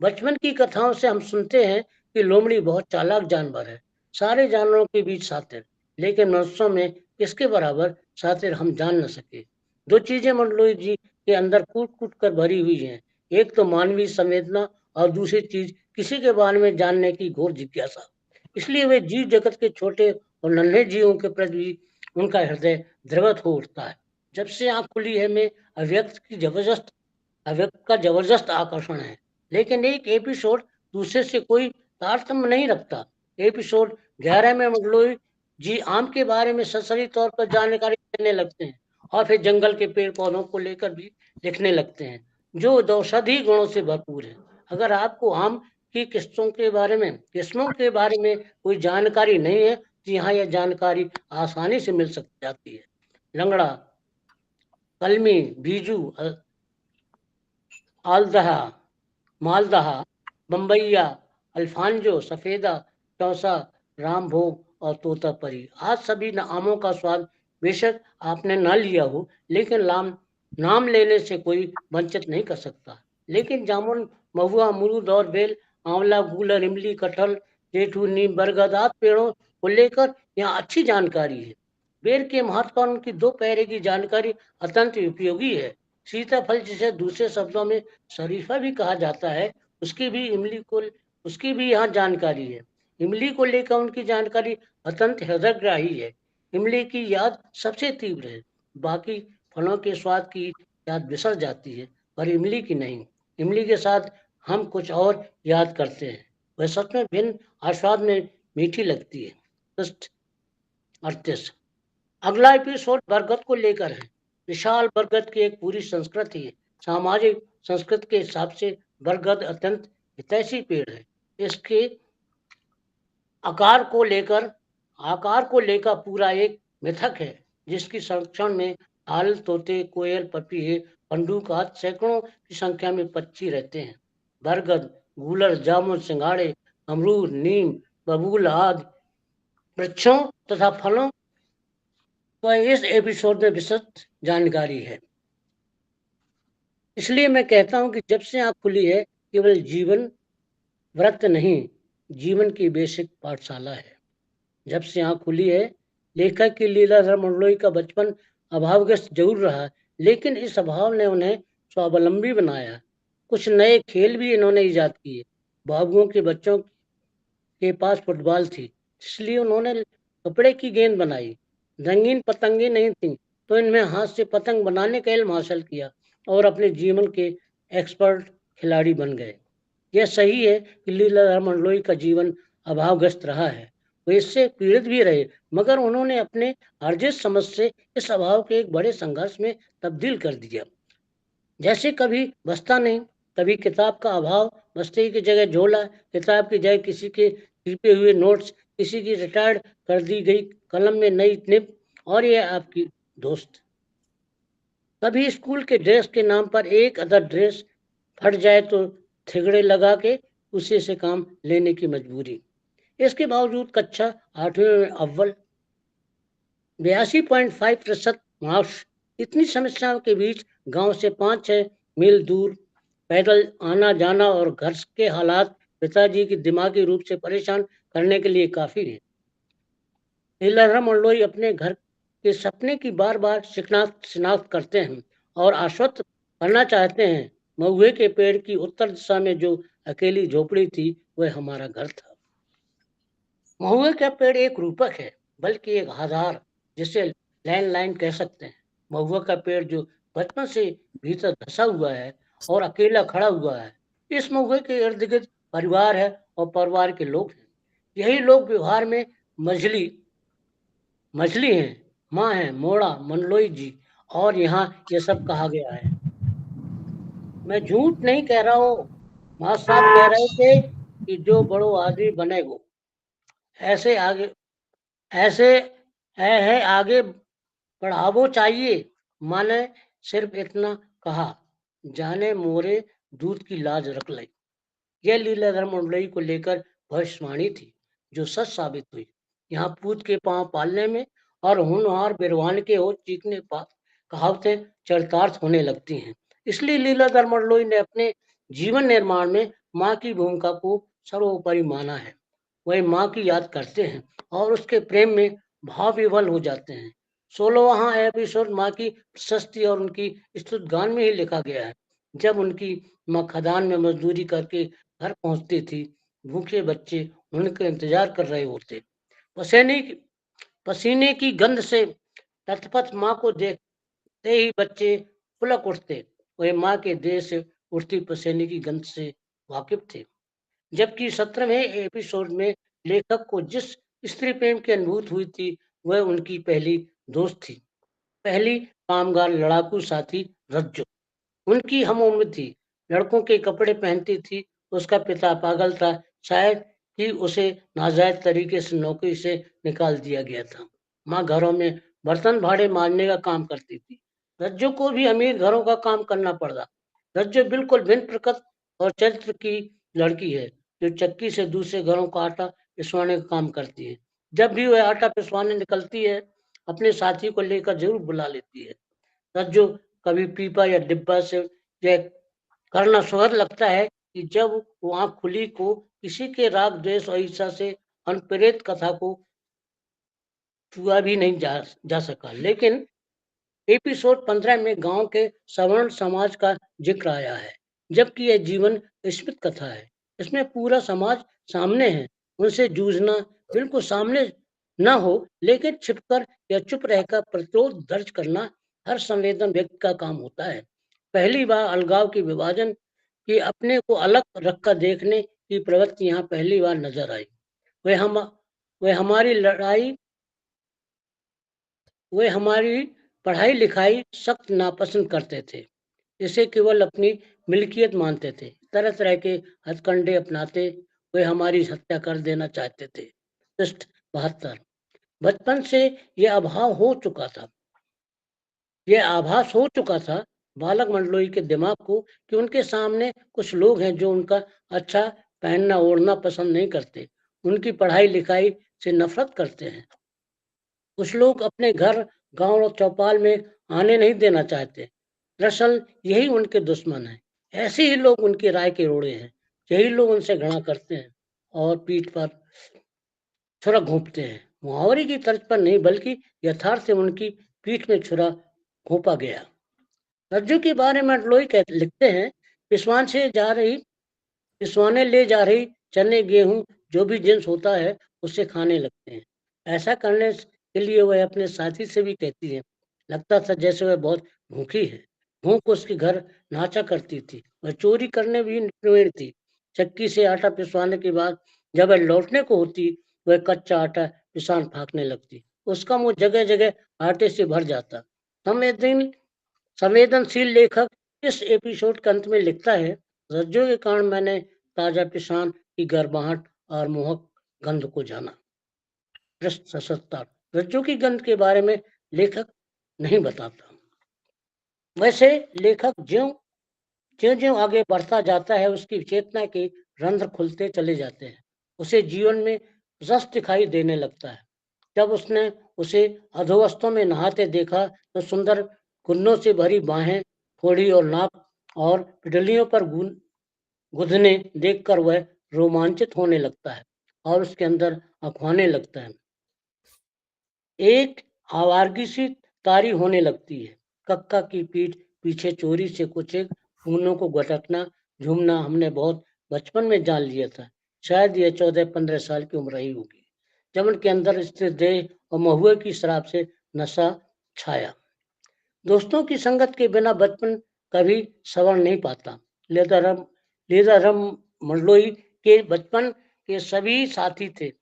बचपन की कथाओं से हम सुनते हैं कि लोमड़ी बहुत चालाक जानवर है, सारे जानवरों के बीच शातिर, लेकिन मनुष्यों में किसके बराबर शातिर हम जान न सके। दो चीजें मंडलोई जी के अंदर कूट कूट कर भरी हुई हैं, एक तो मानवीय संवेदना और दूसरी चीज किसी के बारे में जानने की घोर जिज्ञासा। इसलिए वे जीव जगत के छोटे और नन्हे जीवों के प्रति भी उनका हृदय द्रवित हो उठता है। जब से आंख खुली है में अव्यक्त का जबरदस्त आकर्षण है, लेकिन एक एपिसोड दूसरे से कोई तारतम्य नहीं रखता। एपिसोड 11 में मंडलोई जी आम के बारे में सरसरी तौर पर जानकारी देने लगते हैं और फिर जंगल के पेड़ पौधों को लेकर भी लिखने लगते हैं, जो औषधि गुणों से भरपूर है। अगर आपको आम की किस्मों के बारे में कोई जानकारी नहीं है तो यहाँ यह जानकारी आसानी से मिल जाती है। लंगड़ा, कलमी, बीजू, आलदहा, मालदहा, बम्बैया, अल्फांजो, सफेदा, चौसा, रामभोग और तोतापरी, आज सभी आमों का स्वाद बेशक आपने ना लिया हो, लेकिन नाम लेने से कोई वंचित नहीं कर सकता। लेकिन जामुन, महुआ, अमरूद और बेल, आंवला, गूलर, इमली, कटहल, जेठू, नीम, बरगद आदि पेड़ों को लेकर यहाँ अच्छी जानकारी है। बेर के महत्व और उनकी दो पहरे की जानकारी अत्यंत उपयोगी है। सीताफल, जिसे दूसरे शब्दों में शरीफा भी कहा जाता है, उसकी भी यहाँ जानकारी है। इमली को लेकर उनकी जानकारी अत्यंत हृदयग्राही है। इमली की याद सबसे तीव्र है। बाकी फलों के स्वाद की याद बिसर जाती है, पर इमली की नहीं। इमली के साथ हम कुछ और याद करते हैं, वह सच में भिन्न आस्वाद में मीठी लगती है। 38 अगला एपिसोड बरगद को लेकर है। विशाल बरगद की एक पूरी संस्कृति है। सामाजिक संस्कृति के हिसाब से बरगद अत्यंत हितैषी पेड़ है। इसके आकार को लेकर पूरा एक मिथक है, जिसकी संरक्षण में हाल, तोते, कोयल, पपीहे, पंडूक आदि सैकड़ों की संख्या में पक्षी रहते हैं। बरगद, गूलर, जामुन, सिंघाड़े, अमरूद, नीम, बबूल आदि वृक्षों तथा फलों पर इस एपिसोड में विस्तृत जानकारी है। इसलिए मैं कहता हूं कि जब से आंख खुली है केवल जीवन व्रत नहीं, जीवन की बेसिक पाठशाला है। जब से आंख खुली है, लेखक की लीलाधर मंडलोई का बचपन अभावग्रस्त जरूर रहा, लेकिन इस अभाव ने उन्हें स्वावलंबी बनाया। कुछ नए खेल भी इन्होंने इजाद किए। बाबुओं के बच्चों के पास फुटबॉल थी, इसलिए उन्होंने कपड़े की गेंद बनाई। रंगीन पतंगे नहीं थी, तो इनमें हाथ से पतंग बनाने का इल्म हासिल किया और अपने जीवन के एक्सपर्ट खिलाड़ी बन गए। यह सही है कि लीलाधर मंडलोई का जीवन अभावग्रस्त रहा है, वे इससे पीड़ित भी रहे, मगर उन्होंने अपने अर्जित समझ से इस अभाव के एक बड़े संघर्ष में तब्दील कर दिया। जैसे कभी बस्ता नहीं, कभी किताब का अभाव, बस्ते की जगह झोला, किताब की जगह किसी के छिपे हुए नोट्स, किसी की रिटायर्ड कर दी गई कलम में नई निब, और ये आपकी दोस्त। कभी स्कूल के ड्रेस के नाम पर एक अदर ड्रेस फट जाए तो थिगड़े लगा के उसी से काम लेने की मजबूरी। इसके बावजूद कक्षा 8वीं में अव्वल, 82.5% मार्क्स। इतनी समस्याओं के बीच गांव से 5-6 मील दूर पैदल आना जाना और घर के हालात पिताजी की दिमागी रूप से परेशान करने के लिए काफी है। लीलाधर मंडलोई अपने घर के सपने की बार बार शिनाख्त करते हैं और आश्वस्त करना चाहते हैं। महुए के पेड़ की उत्तर दिशा में जो अकेली झोपड़ी थी वह हमारा घर था। महुए का पेड़ एक रूपक है, बल्कि एक आधार, जिसे लैंडलाइन कह सकते हैं। महुआ का पेड़ जो बचपन से भीतर धसा हुआ है और अकेला खड़ा हुआ है। इस महुए के इर्द गिर्द परिवार है और परिवार के लोग हैं। यही लोग व्यवहार में मछली मछली हैं, माँ है, मोड़ा, मंडलोई जी, और यहाँ ये सब कहा गया है। मैं झूठ नहीं कह रहा हूँ, माँ साहब कह रहे थे कि जो बड़ो आदमी बने वो ऐसे आगे ऐसे है आगे बढ़ावो चाहिए। माँ ने सिर्फ इतना कहा, जाने मोरे दूध की लाज रख ले। यह लीलाधर मंडलोई को लेकर भविष्यवाणी थी, जो सच साबित हुई। यहाँ पूत के पांव पालने में और होनहार बिरवान के हो चीखने कहावतें चरितार्थ होने लगती हैं। इसलिए लीलाधर मंडलोई ने अपने जीवन निर्माण में माँ की भूमिका को सर्वोपरि माना है। वही माँ की याद करते हैं और उसके प्रेम में भाव विवल हो जाते हैं। 16वां एपिसोड माँ की प्रशस्ति और उनकी स्तुति गान में ही लिखा गया है। जब उनकी माँ खदान में मजदूरी करके घर पहुंचती थी, भूखे बच्चे उनका इंतजार कर रहे होते। पसीने की गंध से तत्पथ माँ को देखते ही बच्चे पुलक उठते। वे माँ के देह से उठती पसीने की गंध से वाकिफ थे। जबकि 17वें एपिसोड में लेखक को जिस स्त्री प्रेम की अनुभूति हुई थी वह उनकी पहली दोस्त थी, पहली कामगार लड़ाकू साथी रज्जो। उनकी हम उम्र थी, लड़कों के कपड़े पहनती थी। उसका पिता पागल था, शायद ही उसे नाजायज तरीके से नौकरी से निकाल दिया गया था। माँ घरों में बर्तन भाड़े मारने का काम करती थी। रज्जो को भी अमीर घरों का काम करना पड़ा। रज्जो बिल्कुल भिन्न प्रकृति और चरित्र की लड़की है, जो चक्की से दूसरे घरों का आटा पिसवाने का काम करती है। जब भी वह आटा पिसवाने निकलती है, अपने साथी को लेकर जरूर बुला लेती है। रज्जो कभी पीपा या डिब्बा से यह करना सुखद लगता है कि जब वो आंख खुली को किसी के राग द्वेष और ईर्ष्या से अनप्रेरित कथा को छुआ भी नहीं जा सका। लेकिन एपिसोड 15 में गांव के सवर्ण समाज का जिक्र आया है, जबकि यह जीवन स्मृत कथा है। इसमें पूरा समाज सामने है, उनसे जूझना बिल्कुल सामने न हो, लेकिन छिपकर या चुप रहकर प्रतिरोध दर्ज करना हर संवेदन व्यक्ति का काम होता है। पहली बार अलगाव की विभाजन की अपने को अलग रखकर देखने की प्रवृत्ति यहाँ पहली बार नजर आई। वह हमारी लड़ाई वे हमारी पढ़ाई लिखाई सख्त नापसंद करते थे, इसे केवल अपनी मिल्कियत मानते थे। तरह तरह के हथकंडे अपनाते, वे हमारी हत्या कर देना चाहते थे। पृष्ठ 72। बचपन से यह आभास हो चुका था बालक मंडलोई के दिमाग को कि उनके सामने कुछ लोग हैं जो उनका अच्छा पहनना ओढ़ना पसंद नहीं करते, उनकी पढ़ाई लिखाई से नफरत करते हैं। कुछ लोग अपने घर, गांव और चौपाल में आने नहीं देना चाहते। दरअसल यही उनके दुश्मन हैं। ऐसे ही लोग उनकी राय के रोड़े हैं। यही लोग उनसे घृणा करते हैं और पीठ पर छुरा घोंपते हैं। मुहावरे की तर्ज पर नहीं बल्कि यथार्थ से उनकी पीठ में छुरा घोंपा गया। रज्जू के बारे में लोई लिखते हैं, पिसवाने ले जा रही चने गेहूं जो भी जिन्स होता है उसे खाने लगते हैं। ऐसा करने के लिए वह अपने साथी से भी कहती है, लगता था जैसे वह बहुत भूखी है। भूख उसके घर नाचा करती थी। वह चोरी करने भी प्रवीण थी। चक्की से आटा पिसवाने के बाद जब वह लौटने को होती, वह कच्चा आटा पिसान फाँकने लगती। उसका मुंह जगह जगह आटे से भर जाता। संवेदनशील लेखक इस एपिसोड के अंत में लिखता है, रज्जू के कारण मैंने ताजा पिसान की गर्माहट और मोहक गंध को जाना। पृष्ठ 77। रज्जू की गंध के बारे में लेखक नहीं बताता। वैसे लेखक ज्यों ज्यों ज्यों आगे बढ़ता जाता है, उसकी चेतना के रंध्र खुलते चले जाते हैं। उसे जीवन में रस दिखाई देने लगता है। जब उसने उसे अधोवस्थों में नहाते देखा तो सुंदर गुन्नों से भरी बाहें, फोड़ी और नाक और पिडलियों पर गुदने देखकर वह रोमांचित होने लगता है और उसके अंदर अखवाने लगता है। एक आवारगी सी तारी होने लगती है। कक्का की पीठ पीछे चोरी से कुछ एक फूलों को गटकना झूमना हमने बहुत बचपन में जान लिया था। शायद यह 14-15 साल की उम्र ही होगी जब उनके अंदर स्थिर देह और महुए की शराब से नशा छाया। दोस्तों की संगत के बिना बचपन कभी संवर नहीं पाता। लीलाधर मंडलोई के बचपन के सभी साथी थे।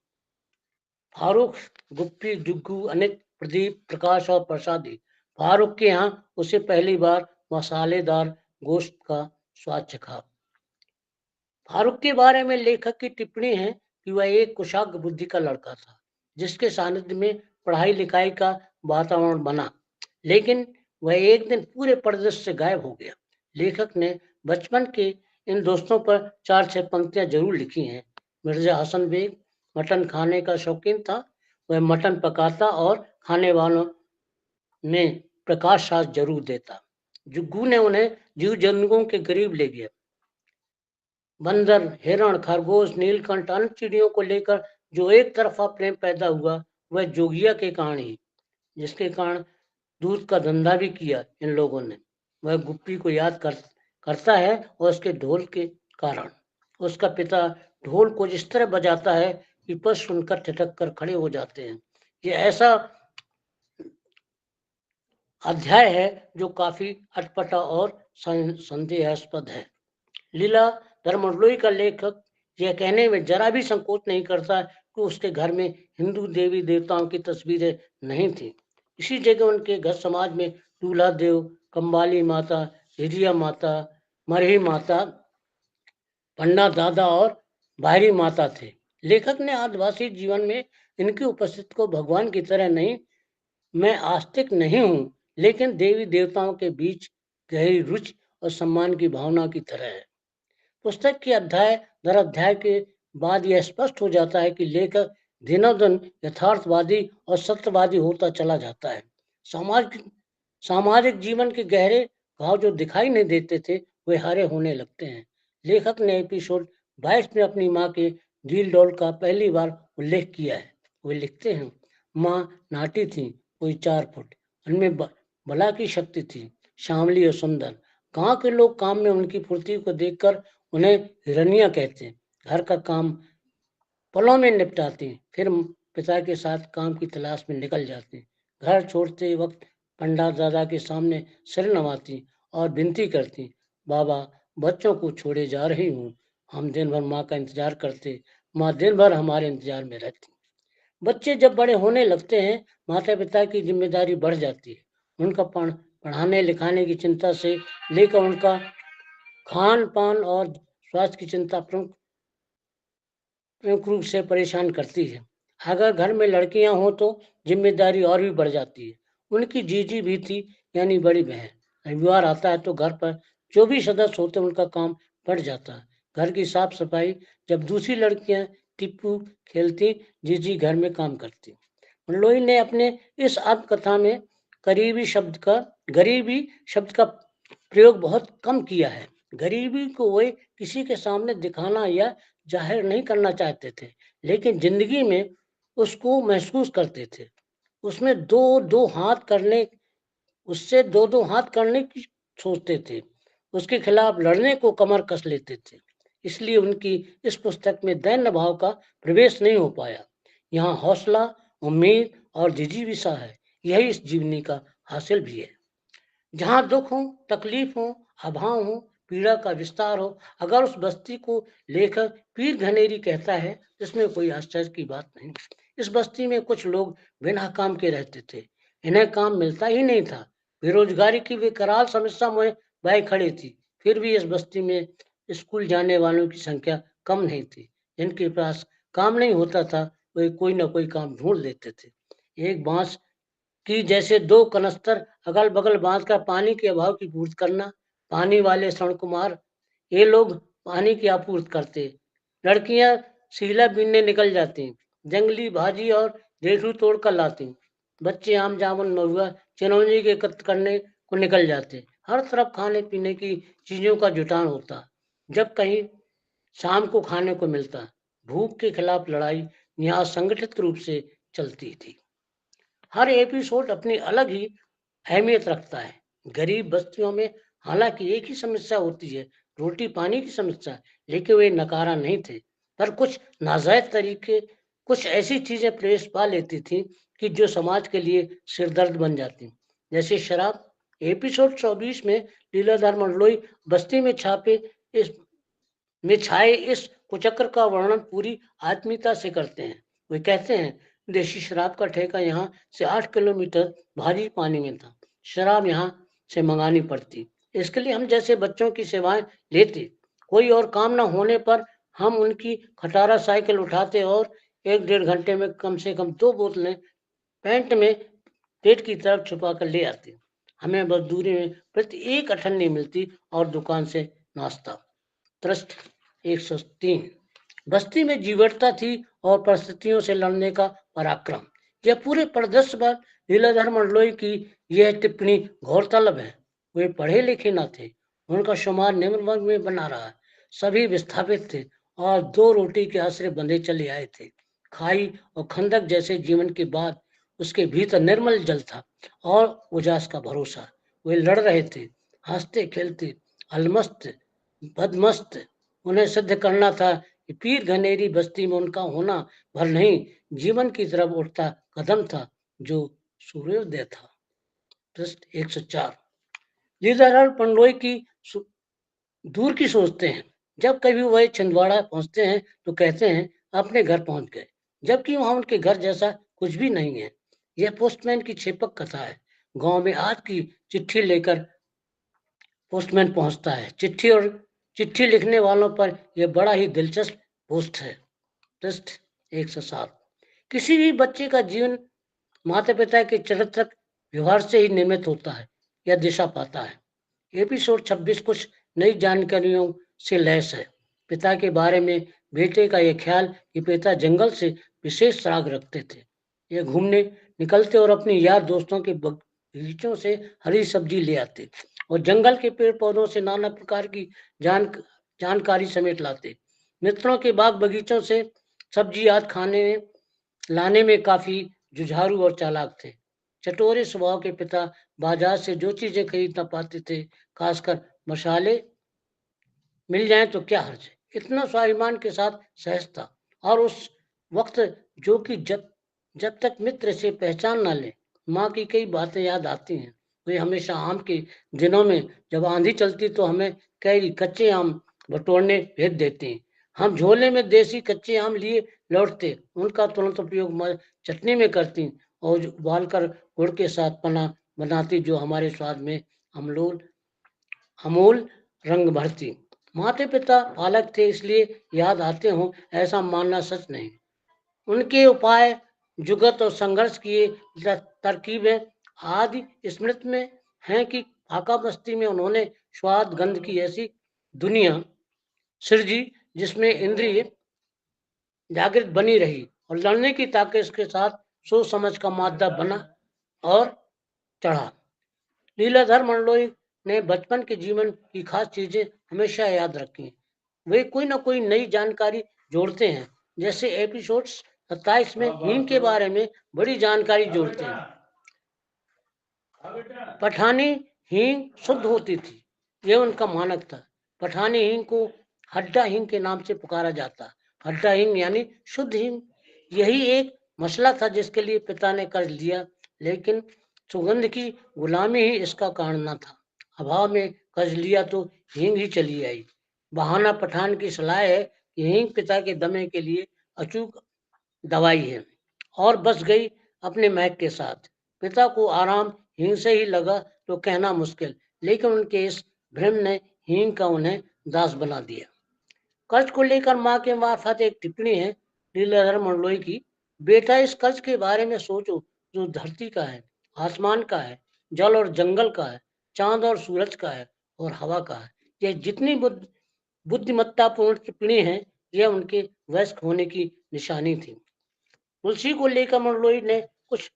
फारूक, गुप्पी, जुग्गू, अनित, प्रदीप, प्रकाश और प्रसादी। फारूक के यहाँ उसे पहली बार मसालेदार गोश्त का स्वाद चखा। फारूक के बारे में लेखक की टिप्पणी है कि वह एक कुशाग्र बुद्धि का लड़का था, जिसके सानिध्य में पढ़ाई लिखाई का वातावरण बना, लेकिन वह एक दिन पूरे परिदृश्य से गायब हो गया। लेखक ने बचपन के इन दोस्तों पर 4-6 पंक्तियां जरूर लिखी हैं। मिर्जा हसन बेग मटन खाने का शौकीन था। वह मटन पकाता और खाने वालों में प्रकाश साथ जरूर देता। जुग्गू ने उन्हें जीव जंतुओं के करीब ले गया। बंदर, हिरण, खरगोश, नीलकंठ, अन्य चिड़ियों को लेकर जो एक तरफा प्रेम पैदा हुआ, वह जोगिया के कारण ही, जिसके कारण दूध का धंधा भी किया इन लोगों ने। वह गुप्पी को याद करता है और उसके ढोल के कारण। उसका पिता ढोल को इस तरह बजाता है कि पशु सुनकर ठिठक कर खड़े हो जाते हैं। ये ऐसा अध्याय है जो काफी अटपटा और संदेहास्पद है। लीला धर्मंडलोई का लेखक यह कहने में जरा भी संकोच नहीं करता कि उसके घर में हिंदू देवी देवताओं की तस्वीरें नहीं थी। इसी जगह उनके घर समाज में दूल्हा देव, कंबाली माता, हिरिया माता, मरही माता, पंडा दादा और बाहरी माता थे। लेखक ने आदिवासी जीवन में इनकी उपस्थिति को भगवान की तरह नहीं, मैं आस्तिक नहीं हूँ, लेकिन देवी देवताओं के बीच गहरी रुचि और सम्मान की भावना की तरह है। पुस्तक के अध्याय दर अध्याय के बाद यह स्पष्ट हो जाता है कि लेखक दिनों दिन यथार्थवादी और सत्यवादी होता चला जाता है। सामाजिक जीवन के गहरे घाव जो दिखाई नहीं देते थे, वे हरे होने लगते हैं। लेखक ने एपिसोड 22 में अपनी माँ के डील डॉल का पहली बार उल्लेख किया है। वे लिखते हैं, माँ नाटी थी, कोई 4 फुट, उनमें बला की शक्ति थी, श्यामली और सुंदर। गांव के लोग काम में उनकी फुर्ती को देखकर उन्हें हिरनिया कहते। घर का काम पलों में निपटाती, फिर पिता के साथ काम की तलाश में निकल जाती। घर छोड़ते वक्त पंडा दादा के सामने सिर नवाती और विनती करती, बाबा बच्चों को छोड़े जा रही हूँ। हम दिन भर माँ का इंतजार करते, माँ दिन भर हमारे इंतजार में रहती। बच्चे जब बड़े होने लगते हैं, माता पिता की जिम्मेदारी बढ़ जाती है। उनका पढ़ाने लिखाने की चिंता से लेकर उनका खान पान और स्वास्थ्य की चिंता प्रमुख रूप से परेशान करती है। अगर घर में लड़कियां हो तो जिम्मेदारी और भी बढ़ जाती है। उनकी जीजी भी थी, यानी बड़ी बहन। रविवार आता है तो घर पर जो भी सदस्य होते उनका काम बढ़ जाता है। घर की साफ सफाई, जब दूसरी लड़कियां टिप्पू खेलती, जीजी घर में काम करती। मंडलोई ने अपने इस आत्मकथा में गरीबी शब्द का प्रयोग बहुत कम किया है। गरीबी को वे किसी के सामने दिखाना या जाहिर नहीं करना चाहते थे, लेकिन जिंदगी में उसको महसूस करते थे। उसमें दो हाथ करने उससे दो हाथ करने की सोचते थे। उसके खिलाफ लड़ने को कमर कस लेते थे। इसलिए उनकी इस पुस्तक में दैन्य भाव का प्रवेश नहीं हो पाया। यहाँ हौसला, उम्मीद और जिजीविषा है। यही इस जीवनी का हासिल भी है। जहाँ दुख हो, तकलीफ हो, अभाव हो, पीड़ा का विस्तार हो, अगर उस बस्ती को लेखक पीर घनेरी कहता है, इसमें कोई आश्चर्य की बात नहीं। इस बस्ती में कुछ लोग बिना काम के रहते थे। इन्हें काम मिलता ही नहीं था। बेरोजगारी की वे कराल समस्या में बाई खड़ी थी। फिर भी इस बस्ती में स्कूल जाने वालों की संख्या कम नहीं थी। जिनके पास काम नहीं होता था, वे कोई ना कोई काम ढूंढ लेते थे। एक बांस कि जैसे दो कनस्तर अगल बगल बांध कर पानी के अभाव की पूर्ति करना। पानी वाले स्वर्ण कुमार ये लोग पानी की आपूर्ति करते। लड़कियां सीला बीनने निकल जाती, जंगली भाजी और रेठू तोड़ कर लाती। बच्चे आम जामुन महुआ चिरौंजी के एकत्र करने को निकल जाते। हर तरफ खाने पीने की चीजों का जुटान होता। जब कहीं शाम को खाने को मिलता। भूख के खिलाफ लड़ाई यहाँ संगठित रूप से चलती थी। हर एपिसोड अपनी अलग ही अहमियत रखता है। गरीब बस्तियों में हालांकि एक ही समस्या होती है, रोटी पानी की समस्या, लेकिन वे नकारा नहीं थे। पर कुछ नाजायज तरीके, कुछ ऐसी चीजें प्रवेश पा लेती थी कि जो समाज के लिए सिरदर्द बन जाती। जैसे शराब। एपिसोड 24 में लीलाधर मंडलोई बस्ती में छाए इस कुचक्र का वर्णन पूरी आत्मीयता से करते हैं। वे कहते हैं, देशी शराब का ठेका यहाँ से 8 किलोमीटर भारी पानी में था। शराब यहाँ से मंगानी पड़ती। इसके लिए हम जैसे बच्चों की सेवाएं लेते। कोई और काम न होने पर हम उनकी खटारा साइकिल उठाते और 1-1.5 घंटे में कम से कम 2 बोतलें पैंट में पेट की तरफ छुपा कर ले आते। हमें मजदूरी में प्रति एक अठन्नी मिलती और दुकान से नाश्ता। पृष्ठ 103। बस्ती में जीवटता थी और परिस्थितियों से लड़ने का पराक्रम। यह पूरे परिदृश्य पर लीलाधर मंडलोई की यह टिप्पणी गौरतलब है। वे पढ़े लिखे न थे। उनका शुमार निम्न वर्ग में बना रहा। सभी विस्थापित थे और 2 रोटी के आश्रय बंधे चले आए थे। खाई और खंदक जैसे जीवन के बाद उसके भीतर निर्मल जल था और उजास का भरोसा। वे लड़ रहे थे, हंसते खेलते, अलमस्त बदमस्त। उन्हें सिद्ध करना था कि पीर घनेरी बस्ती में उनका होना भर नहीं, जीवन की तरफ उठता कदम था जो सूर्योदय था। पृष्ठ 104। लीलाधर मंडलोई की दूर की सोचते हैं। जब कभी वह छिंदवाड़ा पहुंचते हैं तो कहते हैं अपने घर पहुंच गए, जबकि वहां उनके घर जैसा कुछ भी नहीं है। यह पोस्टमैन की छेपक कथा है। गांव में आज की चिट्ठी लेकर पोस्टमैन पहुंचता है। चिट्ठी लिखने वालों पर यह बड़ा ही दिलचस्प पोस्ट है। पृष्ठ 107। किसी भी बच्चे का जीवन माता पिता के चरित्रक व्यवहार से ही निर्मित होता है या दिशा पाता है। एपिसोड 26 कुछ नई जानकारियों से लैस है। पिता के बारे में बेटे का यह ख्याल कि पिता जंगल से विशेष राग रखते थे। ये घूमने निकलते और अपने यार दोस्तों के बगीचों से हरी सब्जी ले आते और जंगल के पेड़ पौधों से नाना प्रकार की जानकारी समेट लाते। मित्रों के बाग बगीचों से सब्जी याद खाने लाने में काफी जुझारू और चालाक थे। चटोरे स्वभाव के पिता बाजार से जो चीजें खरीद न पाते थे, खासकर मसाले, मिल जाए तो क्या हर्ज है, इतना स्वाभिमान के साथ सहज था। और उस वक्त जो कि जब तक मित्र से पहचान ना ले, माँ की कई बातें याद आती हैं। वे हमेशा आम के दिनों में जब आंधी चलती तो हमें कई कच्चे आम बटोरने भेज देते हैं। हम झोले में देसी कच्चे आम लिए लौटते, उनका तुरंत उपयोग चटनी में करती और उबाल कर गुड़ के साथ पना बनाती, जो हमारे स्वाद में अमूल रंग भरती। माता पिता पालक थे इसलिए याद आते हों ऐसा मानना सच नहीं। उनके उपाय, जुगत और संघर्ष किए तरकीबें आदि स्मृति में हैं कि फाका बस्ती में उन्होंने स्वाद गंध की ऐसी दुनिया सृजी जिसमें इंद्रिय जागृत बनी रही और लड़ने की ताकत के साथ सोच समझ का मादा बना और चढ़ा। लीलाधर मंडलोई ने बचपन के जीवन की खास चीजें हमेशा याद रखी। वे कोई ना कोई नई जानकारी जोड़ते हैं। जैसे एपिसोड 27 में हींग के बारे में बड़ी जानकारी जोड़ते हैं। पठानी हींग शुद्ध होती थी, यह उनका मानक था। पठानी हींग को हड्डा हींग के नाम से पुकारा जाता। हड्डा हींग यानी शुद्ध हींग। यही एक मसला था जिसके लिए पिता ने कर्ज लिया, लेकिन सुगंध की गुलामी ही इसका कारण न था। अभाव में कर्ज लिया तो हींग ही चली आई। बहाना पठान की सलाह है कि हींग पिता के दमे के लिए अचूक दवाई है, और बस गई अपने महक के साथ। पिता को आराम हींग से ही लगा तो कहना मुश्किल, लेकिन उनके इस भ्रम ने हींग का उन्हें दास बना दिया। कर्ज को लेकर माँ के मार्फत एक टिप्पणी है लीलाधर मंडलोई की। बेटा, इस कर्ज के बारे में सोचो जो धरती का है, आसमान का है, जल और जंगल का है, चांद और सूरज का है और हवा का है। ये जितनी बुद्धिमत्तापूर्ण टिप्पणी है, यह उनके वयस्क होने की निशानी थी। तुलसी को लेकर मंडलोई ने कुछ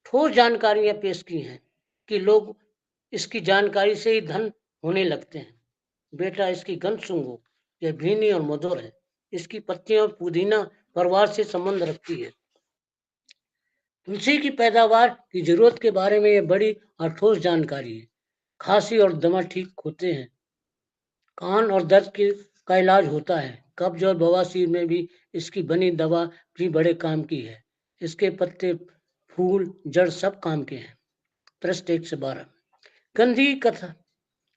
ठोस जानकारियां पेश की हैं कि लोग इसकी जानकारी से ही धन होने लगते हैं। बेटा, इसकी गंध सूंघो, यह भीनी और मधुर है। इसकी पत्तियां पुदीना परिवार से संबंध रखती है। तुलसी की पैदावार की जरूरत के बारे में यह बड़ी और ठोस जानकारी है। खांसी और दमा ठीक होते हैं। कान और दर्द का इलाज होता है। कब्ज और बवासीर में भी इसकी बनी दवा भी बड़े काम की है। इसके पत्ते, फूल, जड़ सब काम के हैं। पृष्ठ 1 से 12। गंधी कथा,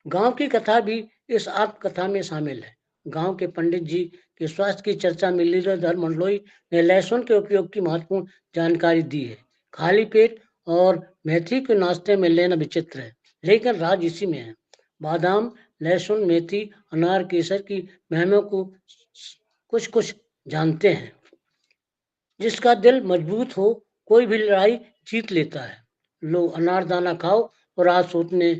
गांव की कथा भी इस आत्मकथा में शामिल है। गांव के पंडित जी के स्वास्थ्य की चर्चा में लीलाधर मंडलोई ने लहसुन के उपयोग की महत्वपूर्ण जानकारी दी है। खाली पेट और मेथी के नाश्ते में लेना विचित्र है, लेकिन राज इसी में है। बादाम, लहसुन, मेथी, अनार, केसर की महमों को कुछ कुछ जानते हैं। जिसका दिल मजबूत हो कोई भी लड़ाई जीत लेता है। लो अनारदाना खाओ और आज सोचने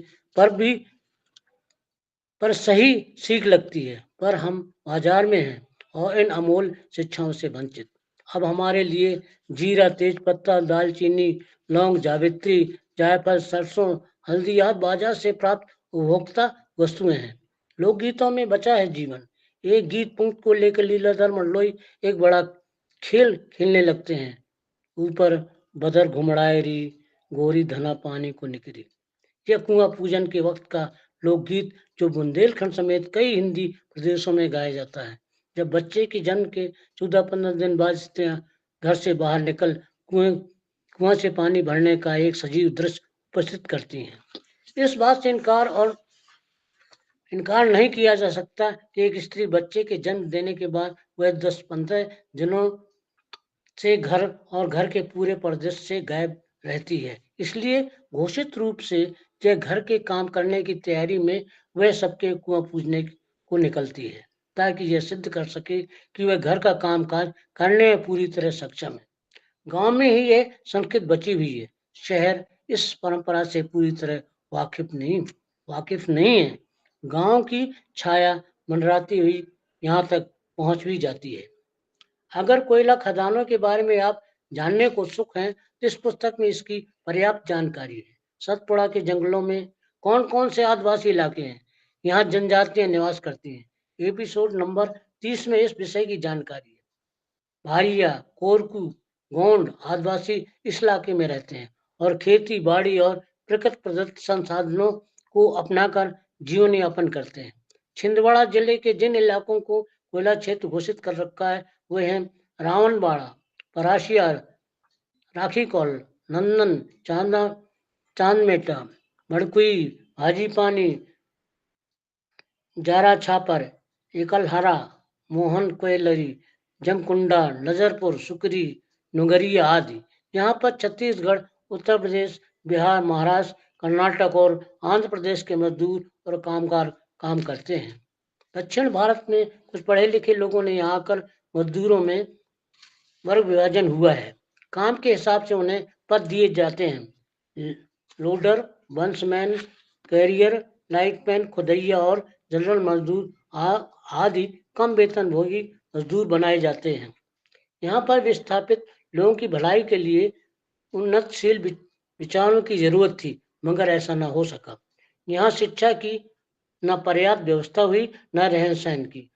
पर सही सीख लगती है, पर हम बाजार में हैं और इन अमोल शिक्षाओं से वंचित। अब हमारे लिए जीरा, तेज पत्ता, दालचीनी, लौंग, जावित्री, जायफल, सरसों, हल्दी आदि बाजार से प्राप्त उपभोक्ता वस्तुएं हैं। लोकगीतों में बचा है जीवन। एक गीत पंक्ति को लेकर लीलाधर मंडलोई एक बड़ा खेल खेलने लगते हैं। ऊपर बदर घुमड़ाए री, गोरी धना पानी को निकरी। यह कुआं पूजन के वक्त का लोकगीत जो बुंदेलखंड समेत कई हिंदी प्रदेशों में गाया जाता है। जब बच्चे के जन्म के 14-15 दिन बाद स्त्रियां घर से बाहर निकल कुआं से पानी भरने का एक सजीव दृश्य उपस्थित करती हैं। इस बात से इनकार नहीं किया जा सकता कि एक स्त्री बच्चे के जन्म देने के बाद वह 10-15 दिनों से घर के पूरे परिदृश्य से गायब रहती है। इसलिए घोषित रूप से यह घर के काम करने की तैयारी में वह सबके कुआं पूजने को निकलती है, ताकि यह सिद्ध कर सके कि वह घर का काम काज करने में पूरी तरह सक्षम है। गांव में ही यह संस्कृति बची हुई है। शहर इस परंपरा से पूरी तरह वाकिफ नहीं है। गांव की छाया मंडराती हुई यहाँ तक पहुंच भी जाती है। अगर कोयला खदानों के बारे में आप जानने को उत्सुक हैं तो इस पुस्तक में इसकी पर्याप्त जानकारी है। सतपुड़ा के जंगलों में कौन कौन से आदिवासी इलाके हैं, यहाँ जनजातियां निवास करती हैं। एपिसोड नंबर 30 में इस विषय की जानकारी है। भारिया, कोरकू, गोंड आदिवासी इस इलाके में रहते हैं और खेती बाड़ी और प्रकृति प्रदत्त संसाधनों को अपनाकर जीवन यापन करते हैं। छिंदवाड़ा जिले के जिन इलाकों को कोयला क्षेत्र घोषित कर रखा है वे हैं रावणबाड़ा, परासिया, राखीकौल, नंदन, चांदमेटा, मड़कुई, भाजीपानी, जारा छापर, एकलहरा, मोहन कोयलरी, जमकुंडा, नजरपुर, सुकरी, नुगरिया आदि। यहाँ पर छत्तीसगढ़, उत्तर प्रदेश, बिहार, महाराष्ट्र, कर्नाटक और आंध्र प्रदेश के मजदूर और कामगार काम करते हैं। दक्षिण भारत में कुछ पढ़े लिखे लोगों ने यहाँ आकर मजदूरों में वर्ग विभाजन हुआ है। काम के हिसाब से उन्हें पद दिए जाते हैं। लोडर, बंसमैन, कैरियर, लाइटमैन, खुदैया और जनरल मजदूर आदि कम वेतन भोगी मजदूर बनाए जाते हैं। यहाँ पर विस्थापित लोगों की भलाई के लिए उन्नतशील विचारों की जरूरत थी, मगर ऐसा न हो सका। यहाँ शिक्षा की न पर्याप्त व्यवस्था हुई, न रहन सहन की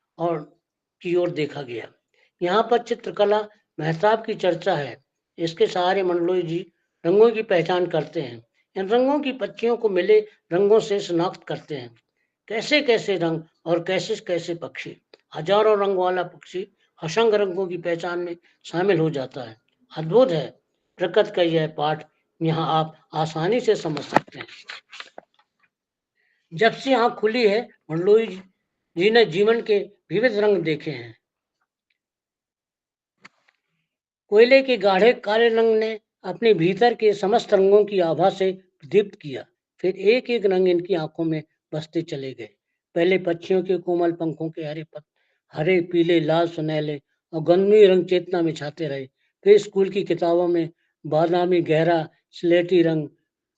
ओर देखा गया। यहाँ पर चित्रकला महताब की चर्चा है। इसके सहारे मंडलोई जी रंगों की पहचान करते हैं। इन रंगों की पक्षियों को मिले रंगों से शनाख्त करते हैं। कैसे कैसे रंग और कैसे कैसे पक्षी, हजारों रंग वाला पक्षी असंख्य रंगों की पहचान में शामिल हो जाता है। अद्भुत है प्रकृति का यह पाठ, यहाँ आप आसानी से समझ सकते हैं। जब से आंख खुली है, मंडलोई जी ने जीवन के विविध रंग देखे हैं। कोयले के गाढ़े काले रंग ने अपने भीतर के समस्त रंगों की आभा से दीप्त किया। फिर एक एक रंग इनकी आंखों में बसते चले गए। पहले पक्षियों के कोमल पंखों के हरे पीले लाल सुनहले और गंधवी रंग चेतना में छाते रहे। फिर स्कूल की किताबों में बादामी गहरा स्लेटी रंग,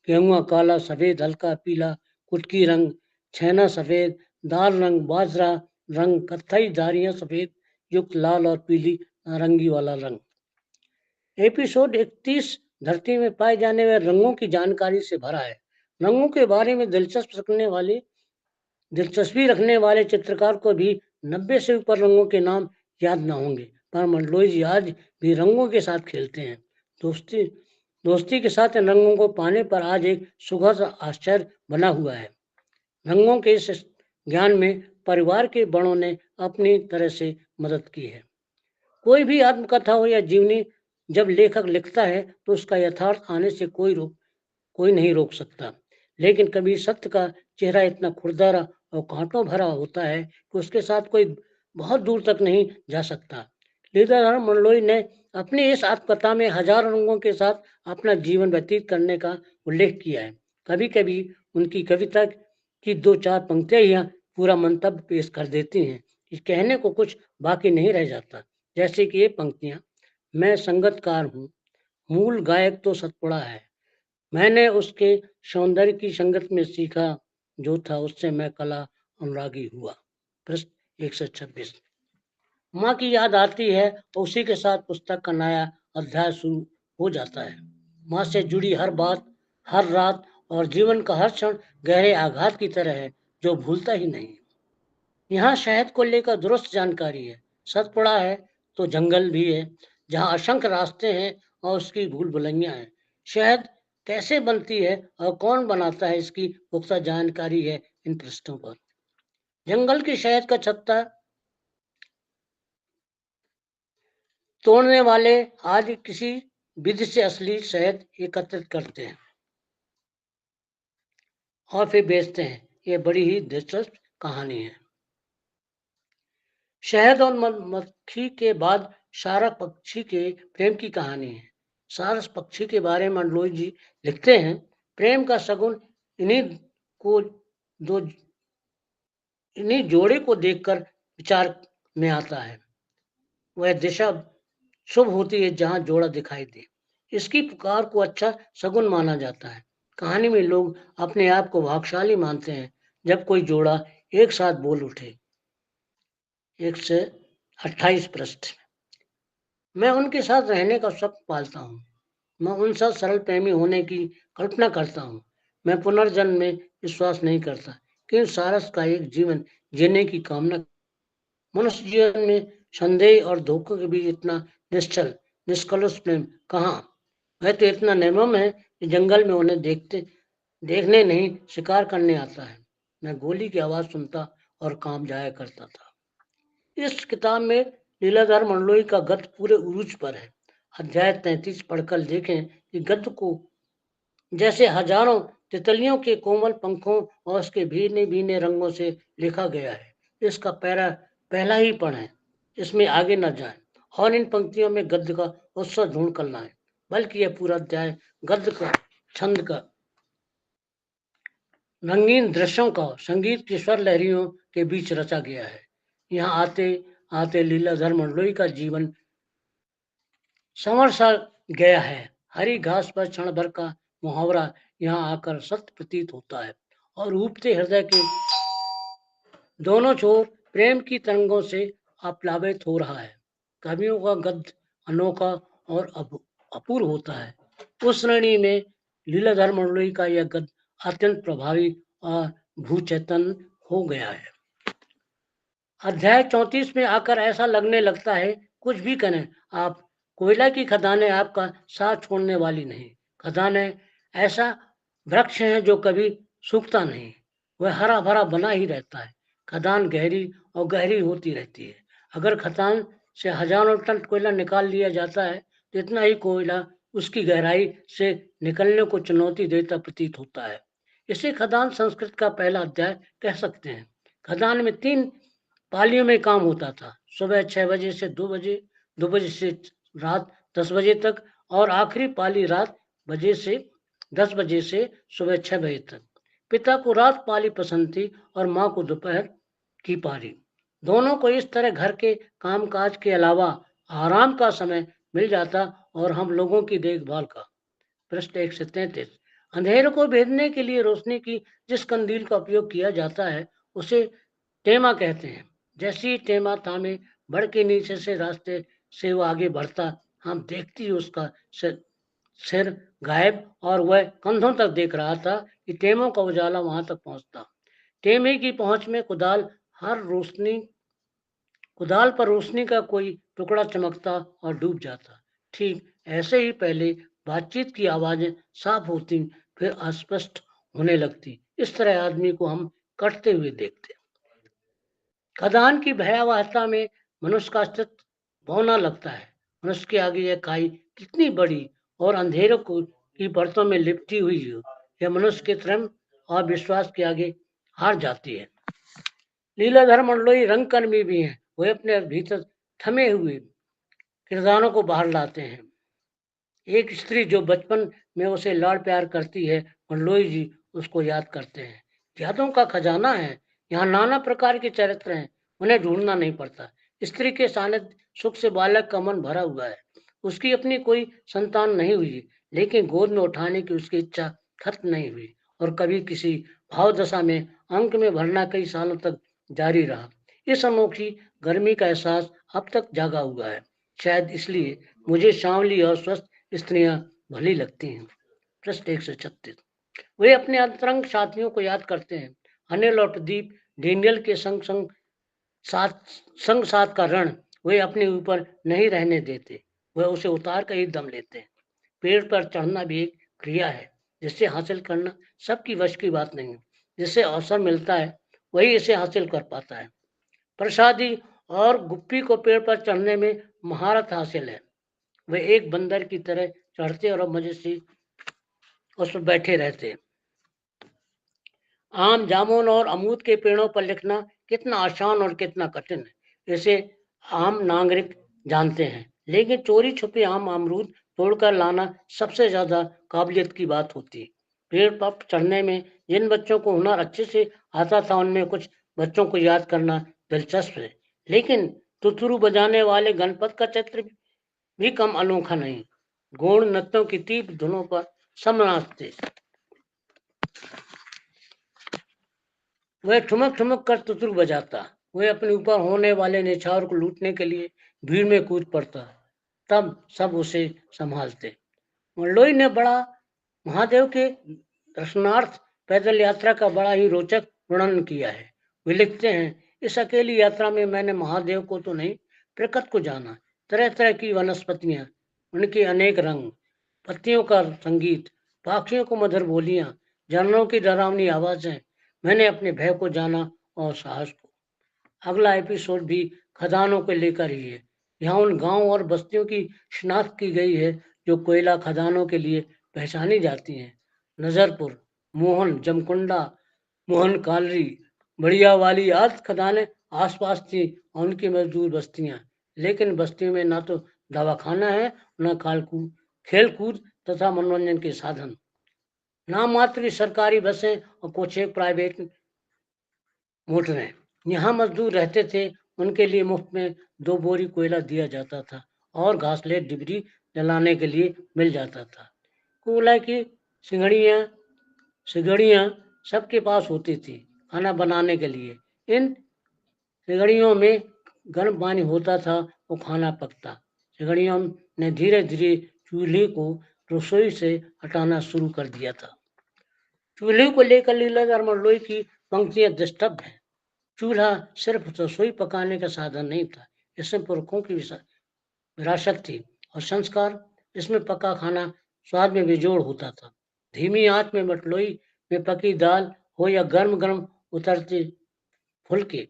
गेहुआ काला सफेद हल्का पीला कुटकी रंग, छैना सफेद, दाल रंग, बाजरा रंग, कत्थई धारियां सफेद युक्त लाल और पीली नारंगी वाला रंग। एपिसोड 31 धरती में पाए जाने वाले रंगों की जानकारी से भरा है। रंगों के बारे में दिलचस्पी रखने वाले चित्रकार को भी 90 से ऊपर रंगों के नाम याद न होंगे, पर मंडलोई जी आज भी रंगों के साथ खेलते हैं। दोस्ती के साथ इन रंगों को पाने पर आज एक सुखद आश्चर्य बना हुआ है। रंगों के इस ज्ञान में परिवार के बड़ों ने अपनी तरह से मदद की है। कोई भी आत्मकथा हो या जीवनी जब लेखक लिखता है तो उसका यथार्थ आने से कोई नहीं रोक सकता। लेकिन कभी सत्य का चेहरा इतना खुरदरा और कांटों भरा होता है कि उसके साथ कोई बहुत दूर तक नहीं जा सकता। लीलाधर मंडलोई ने अपनी इस आत्मकथा में हजारों रंगों के साथ अपना जीवन व्यतीत करने का उल्लेख किया है। कभी कभी उनकी कविता की 2-4 पंक्तियां ही पूरा मंतव्य पेश कर देती हैं। इस कहने को कुछ बाकी नहीं रह जाता। जैसे कि ये पंक्तियां, मैं संगतकार हूँ, मूल गायक तो सतपुड़ा है, मैंने उसके सौंदर्य की संगत में सीखा जो था, उससे मैं कला अनुरागी हुआ। पृष्ठ 126। माँ की याद आती है और उसी के साथ पुस्तक का नया अध्याय शुरू हो जाता है। माँ से जुड़ी हर बात, हर रात और जीवन का हर क्षण गहरे आघात की तरह है जो भूलता ही नहीं। यहाँ शहद को लेकर दुरुस्त जानकारी है। सतपुड़ा है तो जंगल भी है जहाँ असंख्य रास्ते हैं और उसकी भूल भुलैयां हैं। शहद कैसे बनती है और कौन बनाता है, इसकी पुख्ता जानकारी है इन पृष्ठों पर। जंगल की शहद का छत्ता तोड़ने वाले आज किसी विधि से असली शहद एकत्रित करते हैं और फिर बेचते हैं। ये बड़ी ही दिलचस्प कहानी है। शहद और मधुमक्खी के बाद सारस पक्षी के प्रेम की कहानी है। सारस पक्षी के बारे में मंडलोई जी लिखते हैं, प्रेम का शगुन इन्हीं जोड़े को देखकर विचार में आता है। वह दिशा शुभ होती है जहां जोड़ा दिखाई दे। इसकी पुकार को अच्छा शगुन माना जाता है। कहानी में लोग अपने आप को भाग्यशाली मानते हैं जब कोई जोड़ा एक साथ बोल उठे। 128 पृष्ठ। मैं उनके साथ रहने का स्वप्न पालता हूँ। मैं उन साथ सरल प्रेमी होने की कल्पना करता हूँ। मैं पुनर्जन्म में विश्वास नहीं करता कि सारस का एक जीवन जीने की कामना। मनुष्य जीवन में संदेह और धोखों के बीच इतना निश्चल निष्कलुष प्रेम कहाँ। वह तो इतना निर्मम है कि जंगल में उन्हें देखने नहीं, शिकार करने आता है। मैं गोली की आवाज सुनता और काम जाया करता था। इस किताब में लीलाधर मंडलोई का गद्य पूरे उरूज पर है। अध्याय 33 पढ़कर देखें कि गद्य को जैसे हजारों तितलियों के कोमल पंखों और उसके भीने भीने रंगों से लिखा गया है। इसका पहला ही पढ़ें, इसमें आगे न जाएं और इन पंक्तियों में गद्य का उत्सव ढूंढ कर लाएं, बल्कि यह पूरा अध्याय गद्य का, छंद का, रंगीन दृश्यों का, संगीत की स्वर लहरियों के बीच रचा गया है। यहाँ आते आते लीलाधर मंडलोई का जीवन संवर सा गया है। हरी घास पर क्षण भर का मुहावरा यहाँ आकर सत्य प्रतीत होता है और ऊबते हृदय के दोनों छोर प्रेम की तरंगों से आप्लावित हो रहा है। कवियों का गद्य अनोखा और अपूर्व होता है। उस श्रेणी में लीलाधर मंडलोई का यह गद्य अत्यंत प्रभावी और भूचेतन हो गया है। अध्याय 34 में आकर ऐसा लगने लगता है कुछ भी करें आप, कोयला की खदानें आपका साथ छोड़ने वाली नहीं। खदानें ऐसा वृक्ष है जो कभी सूखता नहीं, वह हरा भरा बना ही रहता है। खदान गहरी और गहरी होती रहती है। अगर खदान से हजारों टन कोयला निकाल लिया जाता है तो इतना ही कोयला उसकी गहराई से निकलने को चुनौती देता प्रतीत होता है। इसे खदान संस्कृत का पहला अध्याय कह सकते हैं। खदान में 3 पालियों में काम होता था, सुबह 6 बजे से 2 बजे, 2 बजे से रात 10 बजे तक, और आखिरी पाली रात 10 बजे से सुबह 6 बजे तक। पिता को रात पाली पसंद थी और माँ को दोपहर की पाली। दोनों को इस तरह घर के कामकाज के अलावा आराम का समय मिल जाता और हम लोगों की देखभाल का। पृष्ठ 133। अंधेरे को भेदने के लिए रोशनी की जिस कंदील का उपयोग किया जाता है उसे टेमा कहते हैं। जैसे ही टेमा थामे बढ़ के नीचे से रास्ते से वो आगे बढ़ता, हम देखती उसका सिर गायब और वह कंधों तक देख रहा था कि टेमों का उजाला वहां तक पहुंचता। टेमे की पहुंच में कुदाल पर रोशनी का कोई टुकड़ा चमकता और डूब जाता। ठीक ऐसे ही पहले बातचीत की आवाजें साफ होती, फिर अस्पष्ट होने लगती। इस तरह आदमी को हम कटते हुए देखते। खदान की भयावहता में मनुष्य का अस्तित्व बौना लगता है। मनुष्य के आगे यह खाई कितनी बड़ी और अंधेरों की परतों में लिपटी हुई हो, यह मनुष्य के श्रम और विश्वास के आगे हार जाती है। लीलाधर मंडलोई रंगकर्मी भी हैं। वे अपने भीतर थमे हुए किरदारों को बाहर लाते हैं। एक स्त्री जो बचपन में उसे लाड़ प्यार करती है, मंडलोई जी उसको याद करते हैं। यादों का खजाना है। यहाँ नाना प्रकार के चरित्र हैं, उन्हें ढूंढना नहीं पड़ता। स्त्री के सानिध्य सुख से बालक का मन भरा हुआ है। उसकी अपनी कोई संतान नहीं हुई, लेकिन गोद में उठाने की उसकी इच्छा खत्म नहीं हुई और कभी किसी भाव दशा में अंक में भरना कई सालों तक जारी रहा। इस अनोखी गर्मी का एहसास अब तक जागा हुआ है। शायद इसलिए मुझे सांवली और स्वस्थ स्त्रियां भली लगती हैं। पृष्ठ 136। वे अपने अंतरंग साथियों को याद करते हैं। अनिल और प्रदीप डेनियल के संग साथ का रण वे अपने ऊपर नहीं रहने देते, वे उसे उतार कर ही दम लेते हैं। पेड़ पर चढ़ना भी एक क्रिया है जिसे हासिल करना सबकी वश की बात नहीं है। जिसे अवसर मिलता है वही इसे हासिल कर पाता है। प्रसादी और गुप्पी को पेड़ पर चढ़ने में महारत हासिल है। वे एक बंदर की तरह चढ़ते और मजे से उस पर बैठे रहते। आम, जामुन और अमरूद के पेड़ों पर लिखना कितना आसान और कितना कठिन है, इसे आम नागरिक जानते हैं। लेकिन चोरी छुपे आम अमरूद तोड़कर लाना सबसे ज्यादा काबिलियत की बात होती है। पेड़ पर चढ़ने में जिन बच्चों को हुनर अच्छे से आता था, उनमें कुछ बच्चों को याद करना दिलचस्प है। लेकिन तुतरू बजाने वाले गणपत का चित्र भी कम अनोखा नहीं। गौण नृत्यों की तीव्र धुनों पर सब नाचते। वह ठुमक ठुमक कर तुतरू बजाता। वह अपने ऊपर होने वाले निछावर को लूटने के लिए भीड़ में कूद पड़ता, तब सब उसे संभालते। मंडलोई ने बड़ा महादेव के दर्शनार्थ पैदल यात्रा का बड़ा ही रोचक वर्णन किया है। वे लिखते हैं, इस अकेली यात्रा में मैंने महादेव को तो नहीं, प्रकृति को जाना। तरह तरह की वनस्पतियां, उनके अनेक रंग, पत्तियों का संगीत, पक्षियों को मधुर बोलियां, जानवरों की डरावनी आवाजें। मैंने अपने भय को जाना और साहस को। अगला एपिसोड भी खदानों को लेकर ही है। यहाँ उन गांव और बस्तियों की शिनाख्त की गई है जो कोयला खदानों के लिए पहचानी जाती हैं। नजरपुर, मोहन, जमकुंडा, मोहन कालरी, बढ़िया वाली आदि खदानें आसपास थी और उनकी मजदूर बस्तियां। लेकिन बस्तियों में ना तो दवाखाना है, न खेल कूद तथा मनोरंजन के साधन। नाम मात्र सरकारी बसें और कुछ एक प्राइवेट मोटरें। यहाँ मजदूर रहते थे, उनके लिए मुफ्त में 2 बोरी कोयला दिया जाता था और घासलेट डिबरी जलाने के लिए मिल जाता था। कोयला की सिगड़ियाँ सबके पास होती थी खाना बनाने के लिए। इन सिगड़ियों में गर्म पानी होता था, वो खाना पकता। सिगड़ियों ने धीरे धीरे चूल्हे को रसोई से हटाना शुरू कर दिया था। चूल्हे को लेकर लीलाधर मंडलोई की पंक्तियां दिष्टब है। चूल्हा सिर्फ रसोई पकाने का साधन नहीं था, इसमें पुरखों की विरासत थी और संस्कार। इसमें पका खाना स्वाद में बेजोड़ होता था। धीमी आंच में मटलोई में पकी दाल हो या गर्म गर्म उतरती फुलके,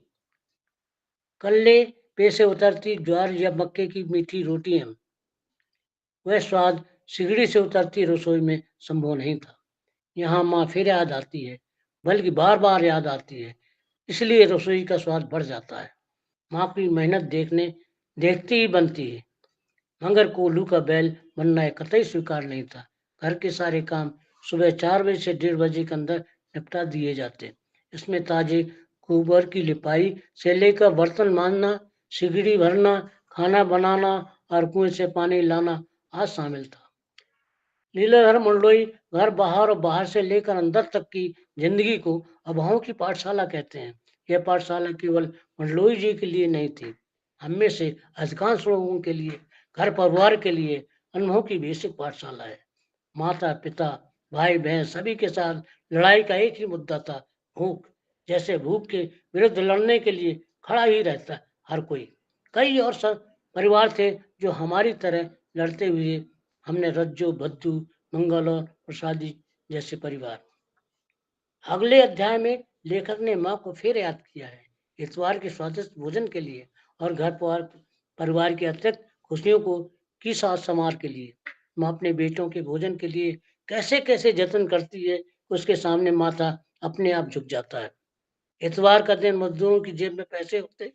कल्ले पे से उतरती ज्वार या मक्के की मीठी रोटियां, वह स्वाद सिगड़ी से उतरती रसोई में संभव नहीं था। यहाँ माँ फिर याद आती है, बल्कि बार बार याद आती है, इसलिए रसोई का स्वाद बढ़ जाता है। माँ की मेहनत देखती ही बनती है, मगर कोल्हू का बैल बनना कतई स्वीकार नहीं था। घर के सारे काम सुबह 4 बजे से 1:30 बजे के अंदर निपटा दिए जाते। इसमें ताजे गोबर की लिपाई से लेकर बर्तन मांजना, सिगड़ी भरना, खाना बनाना और कुएं से पानी लाना आज शामिल था। लीलाधर मंडलोई घर बाहर और बाहर से लेकर अंदर तक की जिंदगी को अभावों की पाठशाला कहते हैं। यह पाठशाला केवल मंडलोई जी के लिए नहीं थी, हम में से अधिकांश लोगों के लिए, घर परिवार के लिए अनुभव की बेसिक पाठशाला है। माता पिता भाई बहन सभी के साथ लड़ाई का एक ही मुद्दा था, भूख। जैसे भूख के विरुद्ध लड़ने के लिए खड़ा ही रहता हर कोई। कई और सब परिवार थे जो हमारी तरह लड़ते हुए, हमने रज्जो बद्दू मंगल और प्रसादी जैसे परिवार। अगले अध्याय में लेखक ने माँ को फिर याद किया है, इतवार के स्वादिष्ट भोजन के लिए और घर परिवार के अतिरिक्त खुशियों को की साथ समार के लिए। माँ अपने बेटों के भोजन के लिए कैसे कैसे जतन करती है, उसके सामने माता अपने आप झुक जाता है। इतवार का दिन मजदूरों की जेब में पैसे होते,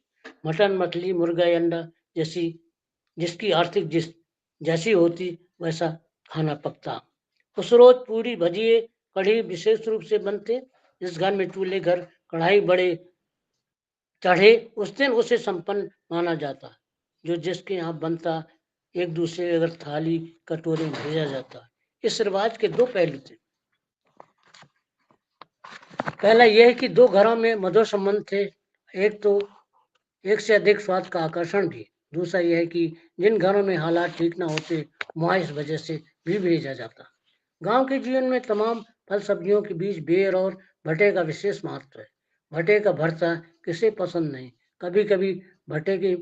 मटन मछली मुर्गा या अंडा जिसकी आर्थिक जैसी होती वैसा खाना पकता। उस रोज पूरी भजिए कढ़ी विशेष रूप से बनते। जिस घर में चूल्हे घर कढ़ाई बड़े चढ़े, उस दिन उसे संपन्न माना जाता। जो जिसके यहाँ बनता, एक दूसरे अगर थाली कटोरे भेजा जाता। इस रिवाज के 2 पहलू थे। पहला यह है कि 2 घरों में मधुर संबंध थे, एक से अधिक स्वाद का आकर्षण भी। दूसरा यह है कि जिन घरों में हालात ठीक ना होते, वहां इस वजह से भी भेजा जाता। गांव के जीवन में तमाम फल सब्जियों के बीच बेर और भट्टे का विशेष महत्व है। भट्टे का भरता किसे पसंद नहीं। कभी कभी भट्टे की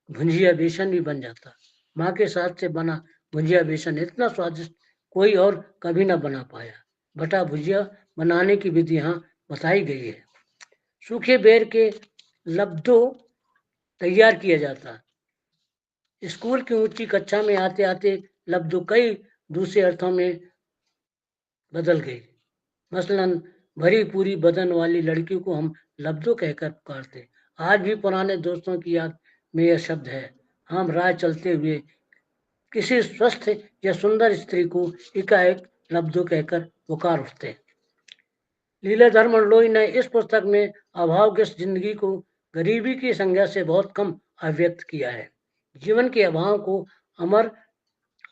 भुंजिया बेसन भी बन जाता। माँ के साथ से बना भुंजिया बेसन इतना स्वादिष्ट कोई और कभी ना बना पाया। भट्टा भुजिया बनाने की विधि यहाँ बताई गई है। सूखे बेर के लब्धो तैयार किया जाता। स्कूल की ऊंची कक्षा में आते आते लब्धो कई दूसरे अर्थों में बदल गई। मसलन भरी पूरी बदन वाली लड़की को हम लब्धो कहकर पुकारते। आज भी पुराने दोस्तों की याद में यह शब्द है। हम राह चलते हुए किसी स्वस्थ या सुंदर स्त्री को एकाएक लब्धो कहकर पुकार उठते। लीलाधर मंडलोई ने इस पुस्तक में अभावग्रस्त जिंदगी को गरीबी की संज्ञा से बहुत कम अभिव्यक्त किया है। जीवन के अभाव को अमर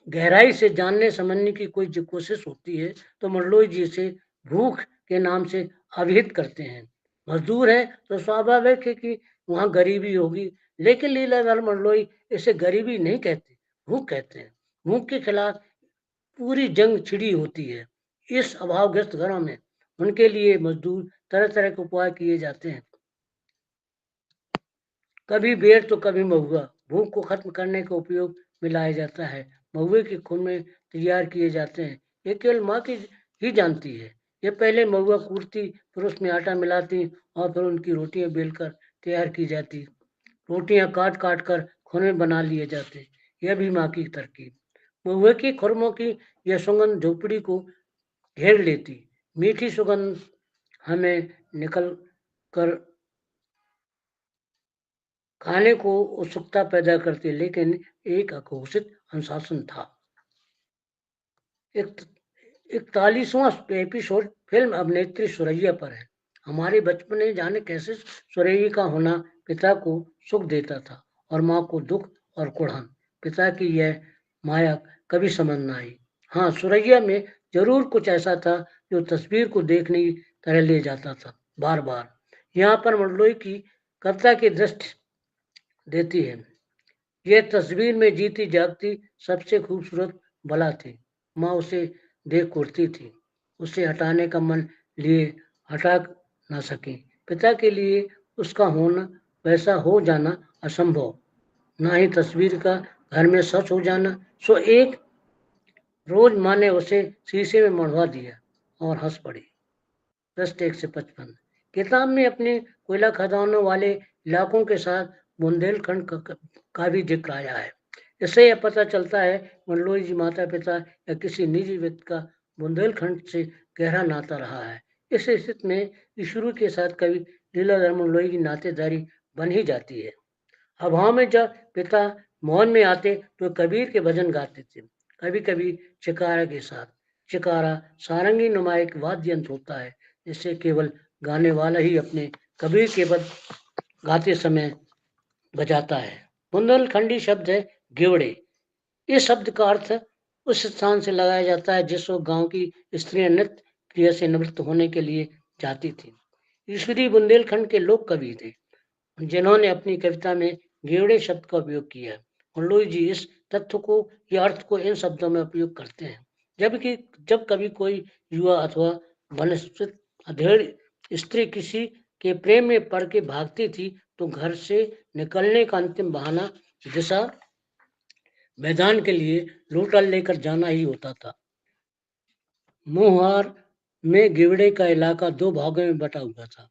गहराई से जानने समझने की कोई जो कोशिश होती है तो मंडलोई जी से भूख के नाम से अभिहित करते हैं। मजदूर है तो स्वाभाविक है कि वहाँ गरीबी होगी, लेकिन लीलाधर मंडलोई इसे गरीबी नहीं कहते, भूख कहते हैं। भूख के खिलाफ पूरी जंग छिड़ी होती है। इस अभावग्रस्त घरों में उनके लिए मजदूर तरह तरह के उपाय किए जाते हैं, कभी बेर तो कभी महुआ। भूख को खत्म करने का उपयोग में लाया जाता है। महुए के खून में तैयार किए जाते हैं। ये केवल माँ की ही जानती है। ये पहले महुआ कूटती, फिर उसमें आटा मिलाती और फिर उनकी रोटियां बेलकर तैयार की जाती। रोटियां काट काट कर खुरमे बना लिए जाते। यह भी माँ की तरकीब। महुए की खुरमों की यह सुगंध झोपड़ी को घेर लेती। मीठी सुगंध हमें निकल कर खाने को उत्सुकता पैदा करती, लेकिन एक अघोषित अनुशासन था। 41वां एपिसोड फिल्म अभिनेत्री सुरैया पर है। हमारे बचपन में जाने कैसे सुरैया का होना पिता को सुख देता था और माँ को दुख और कुढ़न। पिता की यह माया कभी समझ न आई। हाँ, सुरैया में जरूर कुछ ऐसा था जो तस्वीर को देखने की तरह ले जाता था बार बार। यहाँ पर मंडलोई की कविता की दृष्टि देती है। यह तस्वीर में जीती जागती सबसे खूबसूरत बला थी। माँ उसे देख उठती थी, उसे हटाने का मन लिए हटा ना सके। पिता के लिए उसका होना वैसा हो जाना असंभव, ना ही तस्वीर का घर में सच हो जाना। सो एक रोज माँ ने उसे शीशे में मढ़वा दिया और हंस पड़ी। पृष्ठ 155। किताब में अपने कोयला खदानों वाले इलाकों के साथ बुंदेलखंड का भी जिक्र आया है। इससे यह पता चलता है मंडलोई जी माता पिता या किसी निजी व्यक्ति का बुंदेलखंड से गहरा नाता रहा है। इस स्थिति में ईश्वरू के साथ कवि लीलाधर मंडलोई की नातेदारी बन ही जाती है। अभाव में जब पिता मौन में आते तो कबीर के भजन गाते थे, कभी कभी चिकारा के साथ। चिकारा सारंगी नुमा एक वाद्य यंत्र होता है जिससे केवल गाने वाला ही अपने कबीर के पद गाते समय बजाता है। बुंदेलखंडी शब्द है गिवड़े। इस शब्द का अर्थ उस स्थान से लगाया जाता है जिस गांव की स्त्रियां नृत्य क्रिया से निवृत्त होने के लिए जाती थी। ईश्वरी बुंदेलखंड के लोक कवि थे जिन्होंने अपनी कविता में गेवड़े शब्द का उपयोग किया है। मंडलोई जी इस तथ्य को या अर्थ को इन शब्दों में उपयोग करते हैं। जबकि जब कभी कोई युवा अथवा वनस्पति अधेड़ स्त्री किसी के प्रेम में पड़ के भागती थी तो घर से निकलने का अंतिम बहाना दिशा मैदान के लिए लोटा लेकर जाना ही होता था। मोहार में गिवड़े का इलाका दो भागों में बटा हुआ था,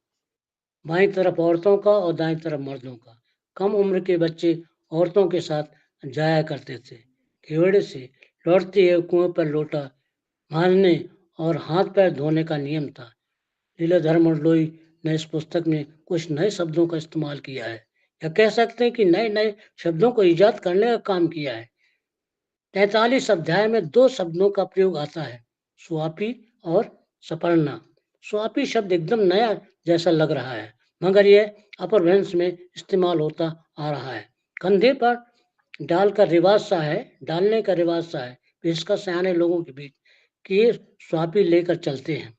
बाईं तरफ औरतों का और दाईं तरफ मर्दों का। कम उम्र के बच्चे औरतों के साथ जाया करते थे। गिवड़े से लौटते हुए कुएं पर लोटा मारने और हाथ पैर धोने का नियम था। लीलाधर मंडलोई ने इस पुस्तक में कुछ नए शब्दों का इस्तेमाल किया है, या कह सकते हैं कि नए नए शब्दों को ईजाद करने का काम किया है। 43 अध्याय में दो शब्दों का प्रयोग आता है, स्वापी और सपर्णा। स्वापी शब्द एकदम नया जैसा लग रहा है मगर यह अपभ्रंश में इस्तेमाल होता आ रहा है। कंधे पर डालने का रिवाज सा है, इसका सयाने लोगों के बीच कि स्वापी लेकर चलते हैं।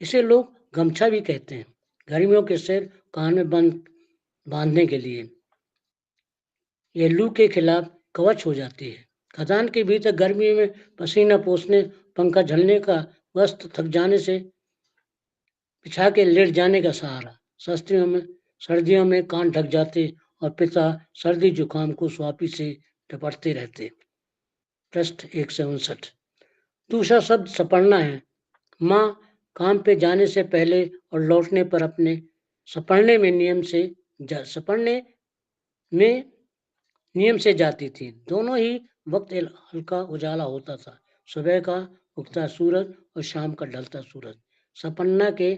इसे लोग गमछा भी कहते हैं, गर्मियों के सिर कान में बांधने के लिए। यह लू के खिलाफ कवच हो जाती है। खदान के भीतर गर्मी में पसीना पोंछने, पंखा झलने का, वस्त्र थक जाने से बिछा के लेट जाने का सहारा। सर्दियों में कान ढक जाते और पिता सर्दी जुकाम को स्वापी से टपटते रहते। पृष्ठ 159। दूसरा शब्द सपड़ना है। माँ काम पे जाने से पहले और लौटने पर अपने सपड़ने में नियम से जाती थी। दोनों ही वक्त हल्का उजाला होता था, सुबह का उगता सूरज और शाम का ढलता सूरज। सपन्ना के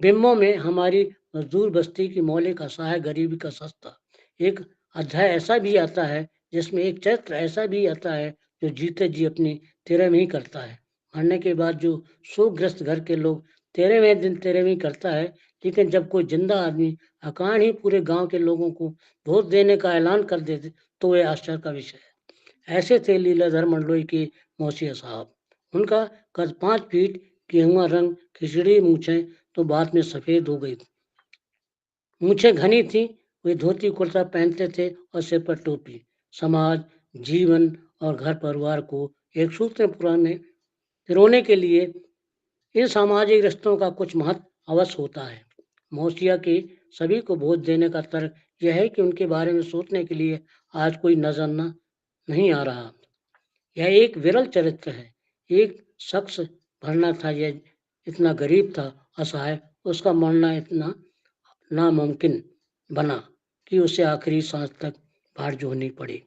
बिंबों में हमारी मजदूर बस्ती की मौलिक असहाय गरीबी का सस्ता। एक अध्याय ऐसा भी आता है जिसमें एक चरित्र ऐसा भी आता है जो जीते जी अपनी तेरहवीं करता है। मरने के बाद जो शोकग्रस्त घर के लोग 13वें दिन 13वीं करता है, लेकिन जब कोई जिंदा आदमी अकारण ही पूरे गांव के लोगों को भोज देने का ऐलान कर देते तो वह आश्चर्य का विषय है। ऐसे थे लीलाधर मंडलोई के मौसिया साहब। उनका कद 5 फीट, गेहुआ रंग, खिचड़ी मूछें तो बाद में सफेद हो गई। मूछें घनी थी। वे धोती कुर्ता पहनते थे और सिर पर टोपी। समाज, जीवन और घर परिवार को एक सूत्र पिरोने के लिए इन सामाजिक रिश्तों का कुछ महत्व अवश्य होता है। मौसिया के सभी को भोज देने का तर्क यह है कि उनके बारे में सोचने के लिए आज कोई नजर नहीं आ रहा। यह एक विरल चरित्र है। एक शख्स भरना था, यह इतना गरीब था, असहाय, उसका मरना इतना नामुमकिन बना कि उसे आखिरी सांस तक भाड़ जोहनी पड़ी।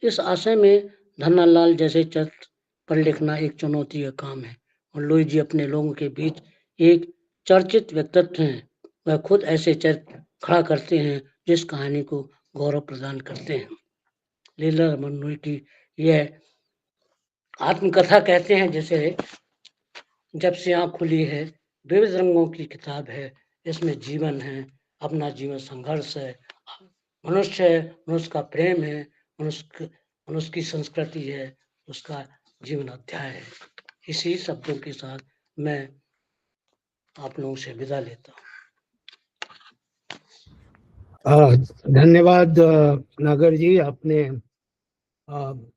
इस आशय में धन्नालाल जैसे चरित्र पर लिखना एक चुनौती का काम है। मंडलोई जी अपने लोगों के बीच एक चर्चित व्यक्तित्व हैं। वह खुद ऐसे चरित्र खड़ा करते हैं जिस कहानी को गौरव प्रदान करते हैं। लीलाधर मंडलोई की यह आत्मकथा कहते हैं जिसे जब से आँख खुली है, विविध रंगों की किताब है। इसमें जीवन है, अपना जीवन संघर्ष है, मनुष्य है, मनुष्य का प्रेम है, मनुष्य की संस्कृति है, उसका जीवन अध्याय है। इसी शब्दों के साथ मैं आप लोगों से विदा लेता हूँ। धन्यवाद नागर जी। आपने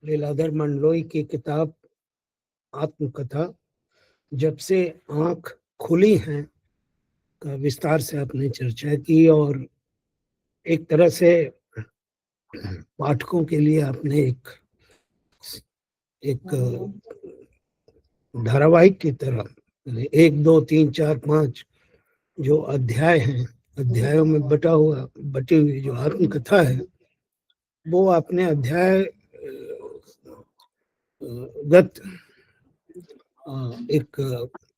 लीलाधर मंडलोई की किताब आत्मकथा जब से आंख खुली है का विस्तार से आपने चर्चा की, और एक तरह से पाठकों के लिए आपने एक धारावाहिक की तरह 1 2 3 4 5 जो अध्याय हैं, अध्यायों में बटी हुई जो आत्मकथा है, वो आपने अध्याय गत एक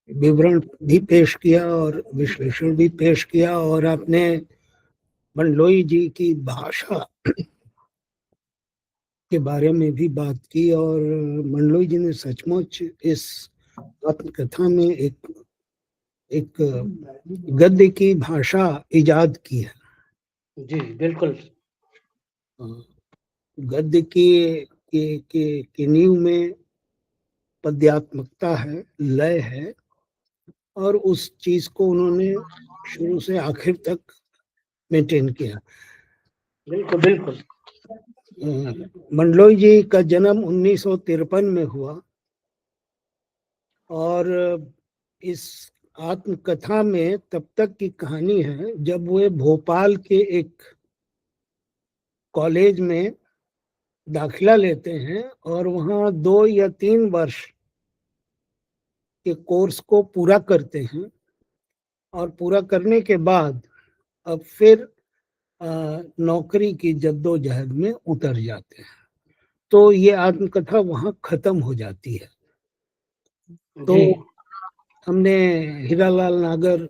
विवरण भी पेश किया और विश्लेषण भी पेश किया, और आपने मंडलोई जी की भाषा के बारे में भी बात की। और मंडलोई जी ने सचमुच इस आत्मकथा में एक गद्य की भाषा इजाद की है। जी बिल्कुल। गद्य की नींव में पद्यात्मकता है, लय है, और उस चीज को उन्होंने शुरू से आखिर तक मेंटेन किया। बिल्कुल बिल्कुल। मंडलोई जी का जन्म 1953 में हुआ, और इस आत्मकथा में तब तक की कहानी है जब वे भोपाल के एक कॉलेज में दाखिला लेते हैं और वहाँ 2 या 3 वर्ष के कोर्स को पूरा करते हैं, और पूरा करने के बाद अब फिर नौकरी की जद्दोजहद में उतर जाते हैं। तो ये आत्मकथा वहाँ खत्म हो जाती है। तो जी हमने हीरालाल नागर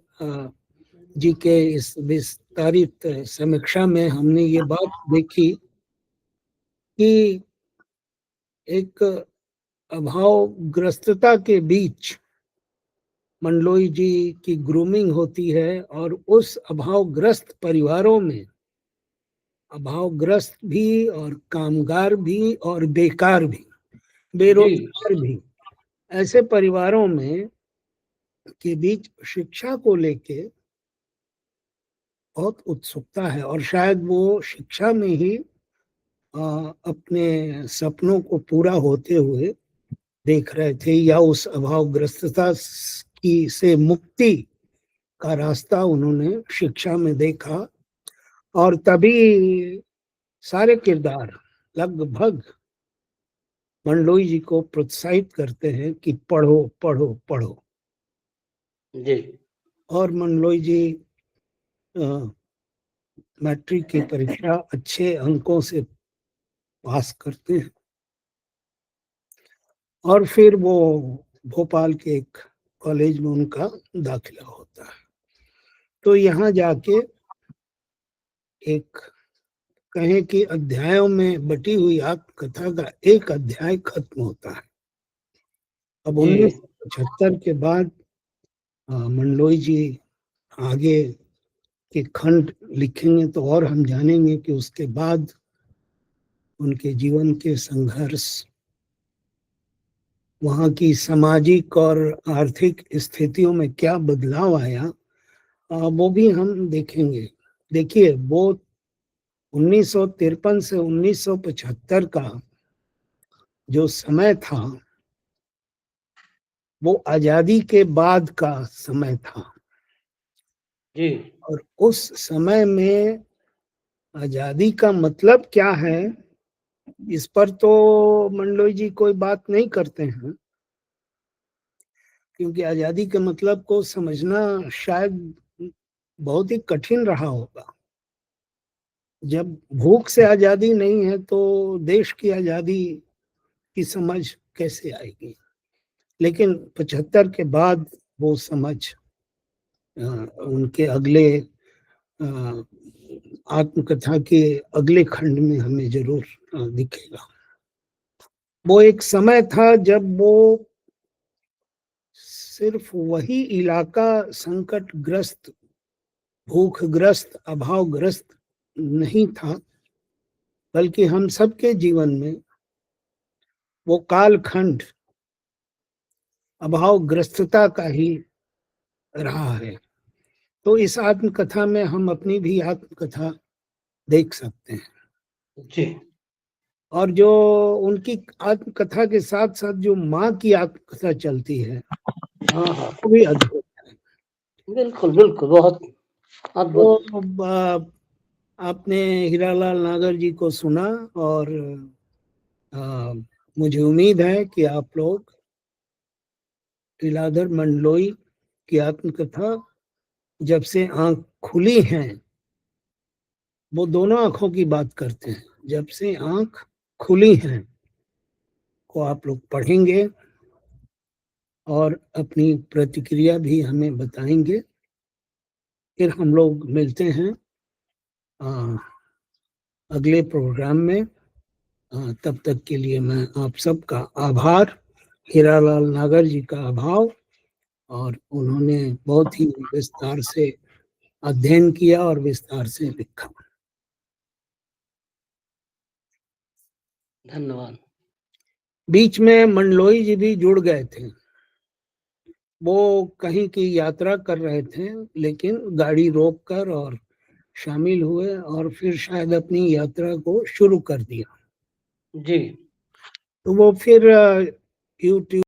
जी के इस विस्तारित समीक्षा में हमने ये बात देखी कि एक अभावग्रस्तता के बीच मंडलोई जी की ग्रूमिंग होती है, और उस अभावग्रस्त परिवारों में अभावग्रस्त भी और कामगार भी और बेकार भी, बेरोजगार भी, ऐसे परिवारों में के बीच शिक्षा को लेके बहुत उत्सुकता है, और शायद वो शिक्षा में ही अपने सपनों को पूरा होते हुए देख रहे थे, या उस अभावग्रस्तता की से मुक्ति का रास्ता उन्होंने शिक्षा में देखा। और तभी सारे किरदार लगभग मंडलोई जी को प्रोत्साहित करते हैं कि पढ़ो पढ़ो पढ़ो। जी। और मंडलोई जी मैट्रिक की परीक्षा अच्छे अंकों से पास करते हैं, और फिर वो भोपाल के एक कॉलेज में उनका दाखिला होता है। तो यहाँ जाके एक कहें कि अध्यायों में बटी हुई आत्मकथा का एक अध्याय खत्म होता है। अब 1975 के बाद मंडलोई जी आगे के खंड लिखेंगे तो और हम जानेंगे कि उसके बाद उनके जीवन के संघर्ष, वहाँ की सामाजिक और आर्थिक स्थितियों में क्या बदलाव आया, वो भी हम देखेंगे। देखिए, वो 1953 से 1975 का जो समय था वो आजादी के बाद का समय था, जी और उस समय में आजादी का मतलब क्या है इस पर तो मंडलोई जी कोई बात नहीं करते हैं, क्योंकि आजादी के मतलब को समझना शायद बहुत ही कठिन रहा होगा। जब भूख से आजादी नहीं है तो देश की आजादी की समझ कैसे आएगी। लेकिन 75 के बाद वो समझ उनके अगले आत्मकथा के अगले खंड में हमें जरूर दिखेगा। वो एक समय था जब वो सिर्फ वही इलाका संकटग्रस्त, भूखग्रस्त, अभावग्रस्त नहीं था, बल्कि हम सबके जीवन में वो कालखंड अभावग्रस्तता का ही रहा है। तो इस आत्मकथा में हम अपनी भी आत्मकथा देख सकते हैं। जी और जो उनकी आत्मकथा के साथ साथ जो माँ की आत्मकथा चलती है हाँ हाँ वो भी अद्भुत है। बिल्कुल बिल्कुल, बहुत अद्भुत। तो आपने हीरालाल नागर जी को सुना और मुझे उम्मीद है कि आप लोग लीलाधर मंडलोई की आत्मकथा जब से आंख खुली हैं, वो दोनों आंखों की बात करते हैं, जब से आंख खुली हैं को आप लोग पढ़ेंगे और अपनी प्रतिक्रिया भी हमें बताएंगे। फिर हम लोग मिलते हैं अगले प्रोग्राम में। तब तक के लिए मैं आप सबका आभार, हीरालाल नागर जी का आभार, और उन्होंने बहुत ही विस्तार से अध्ययन किया और विस्तार से लिखा। धन्यवाद। बीच में मंडलोई जी भी जुड़ गए थे, वो कहीं की यात्रा कर रहे थे लेकिन गाड़ी रोक कर और शामिल हुए और फिर शायद अपनी यात्रा को शुरू कर दिया। जी तो वो फिर यूट्यूब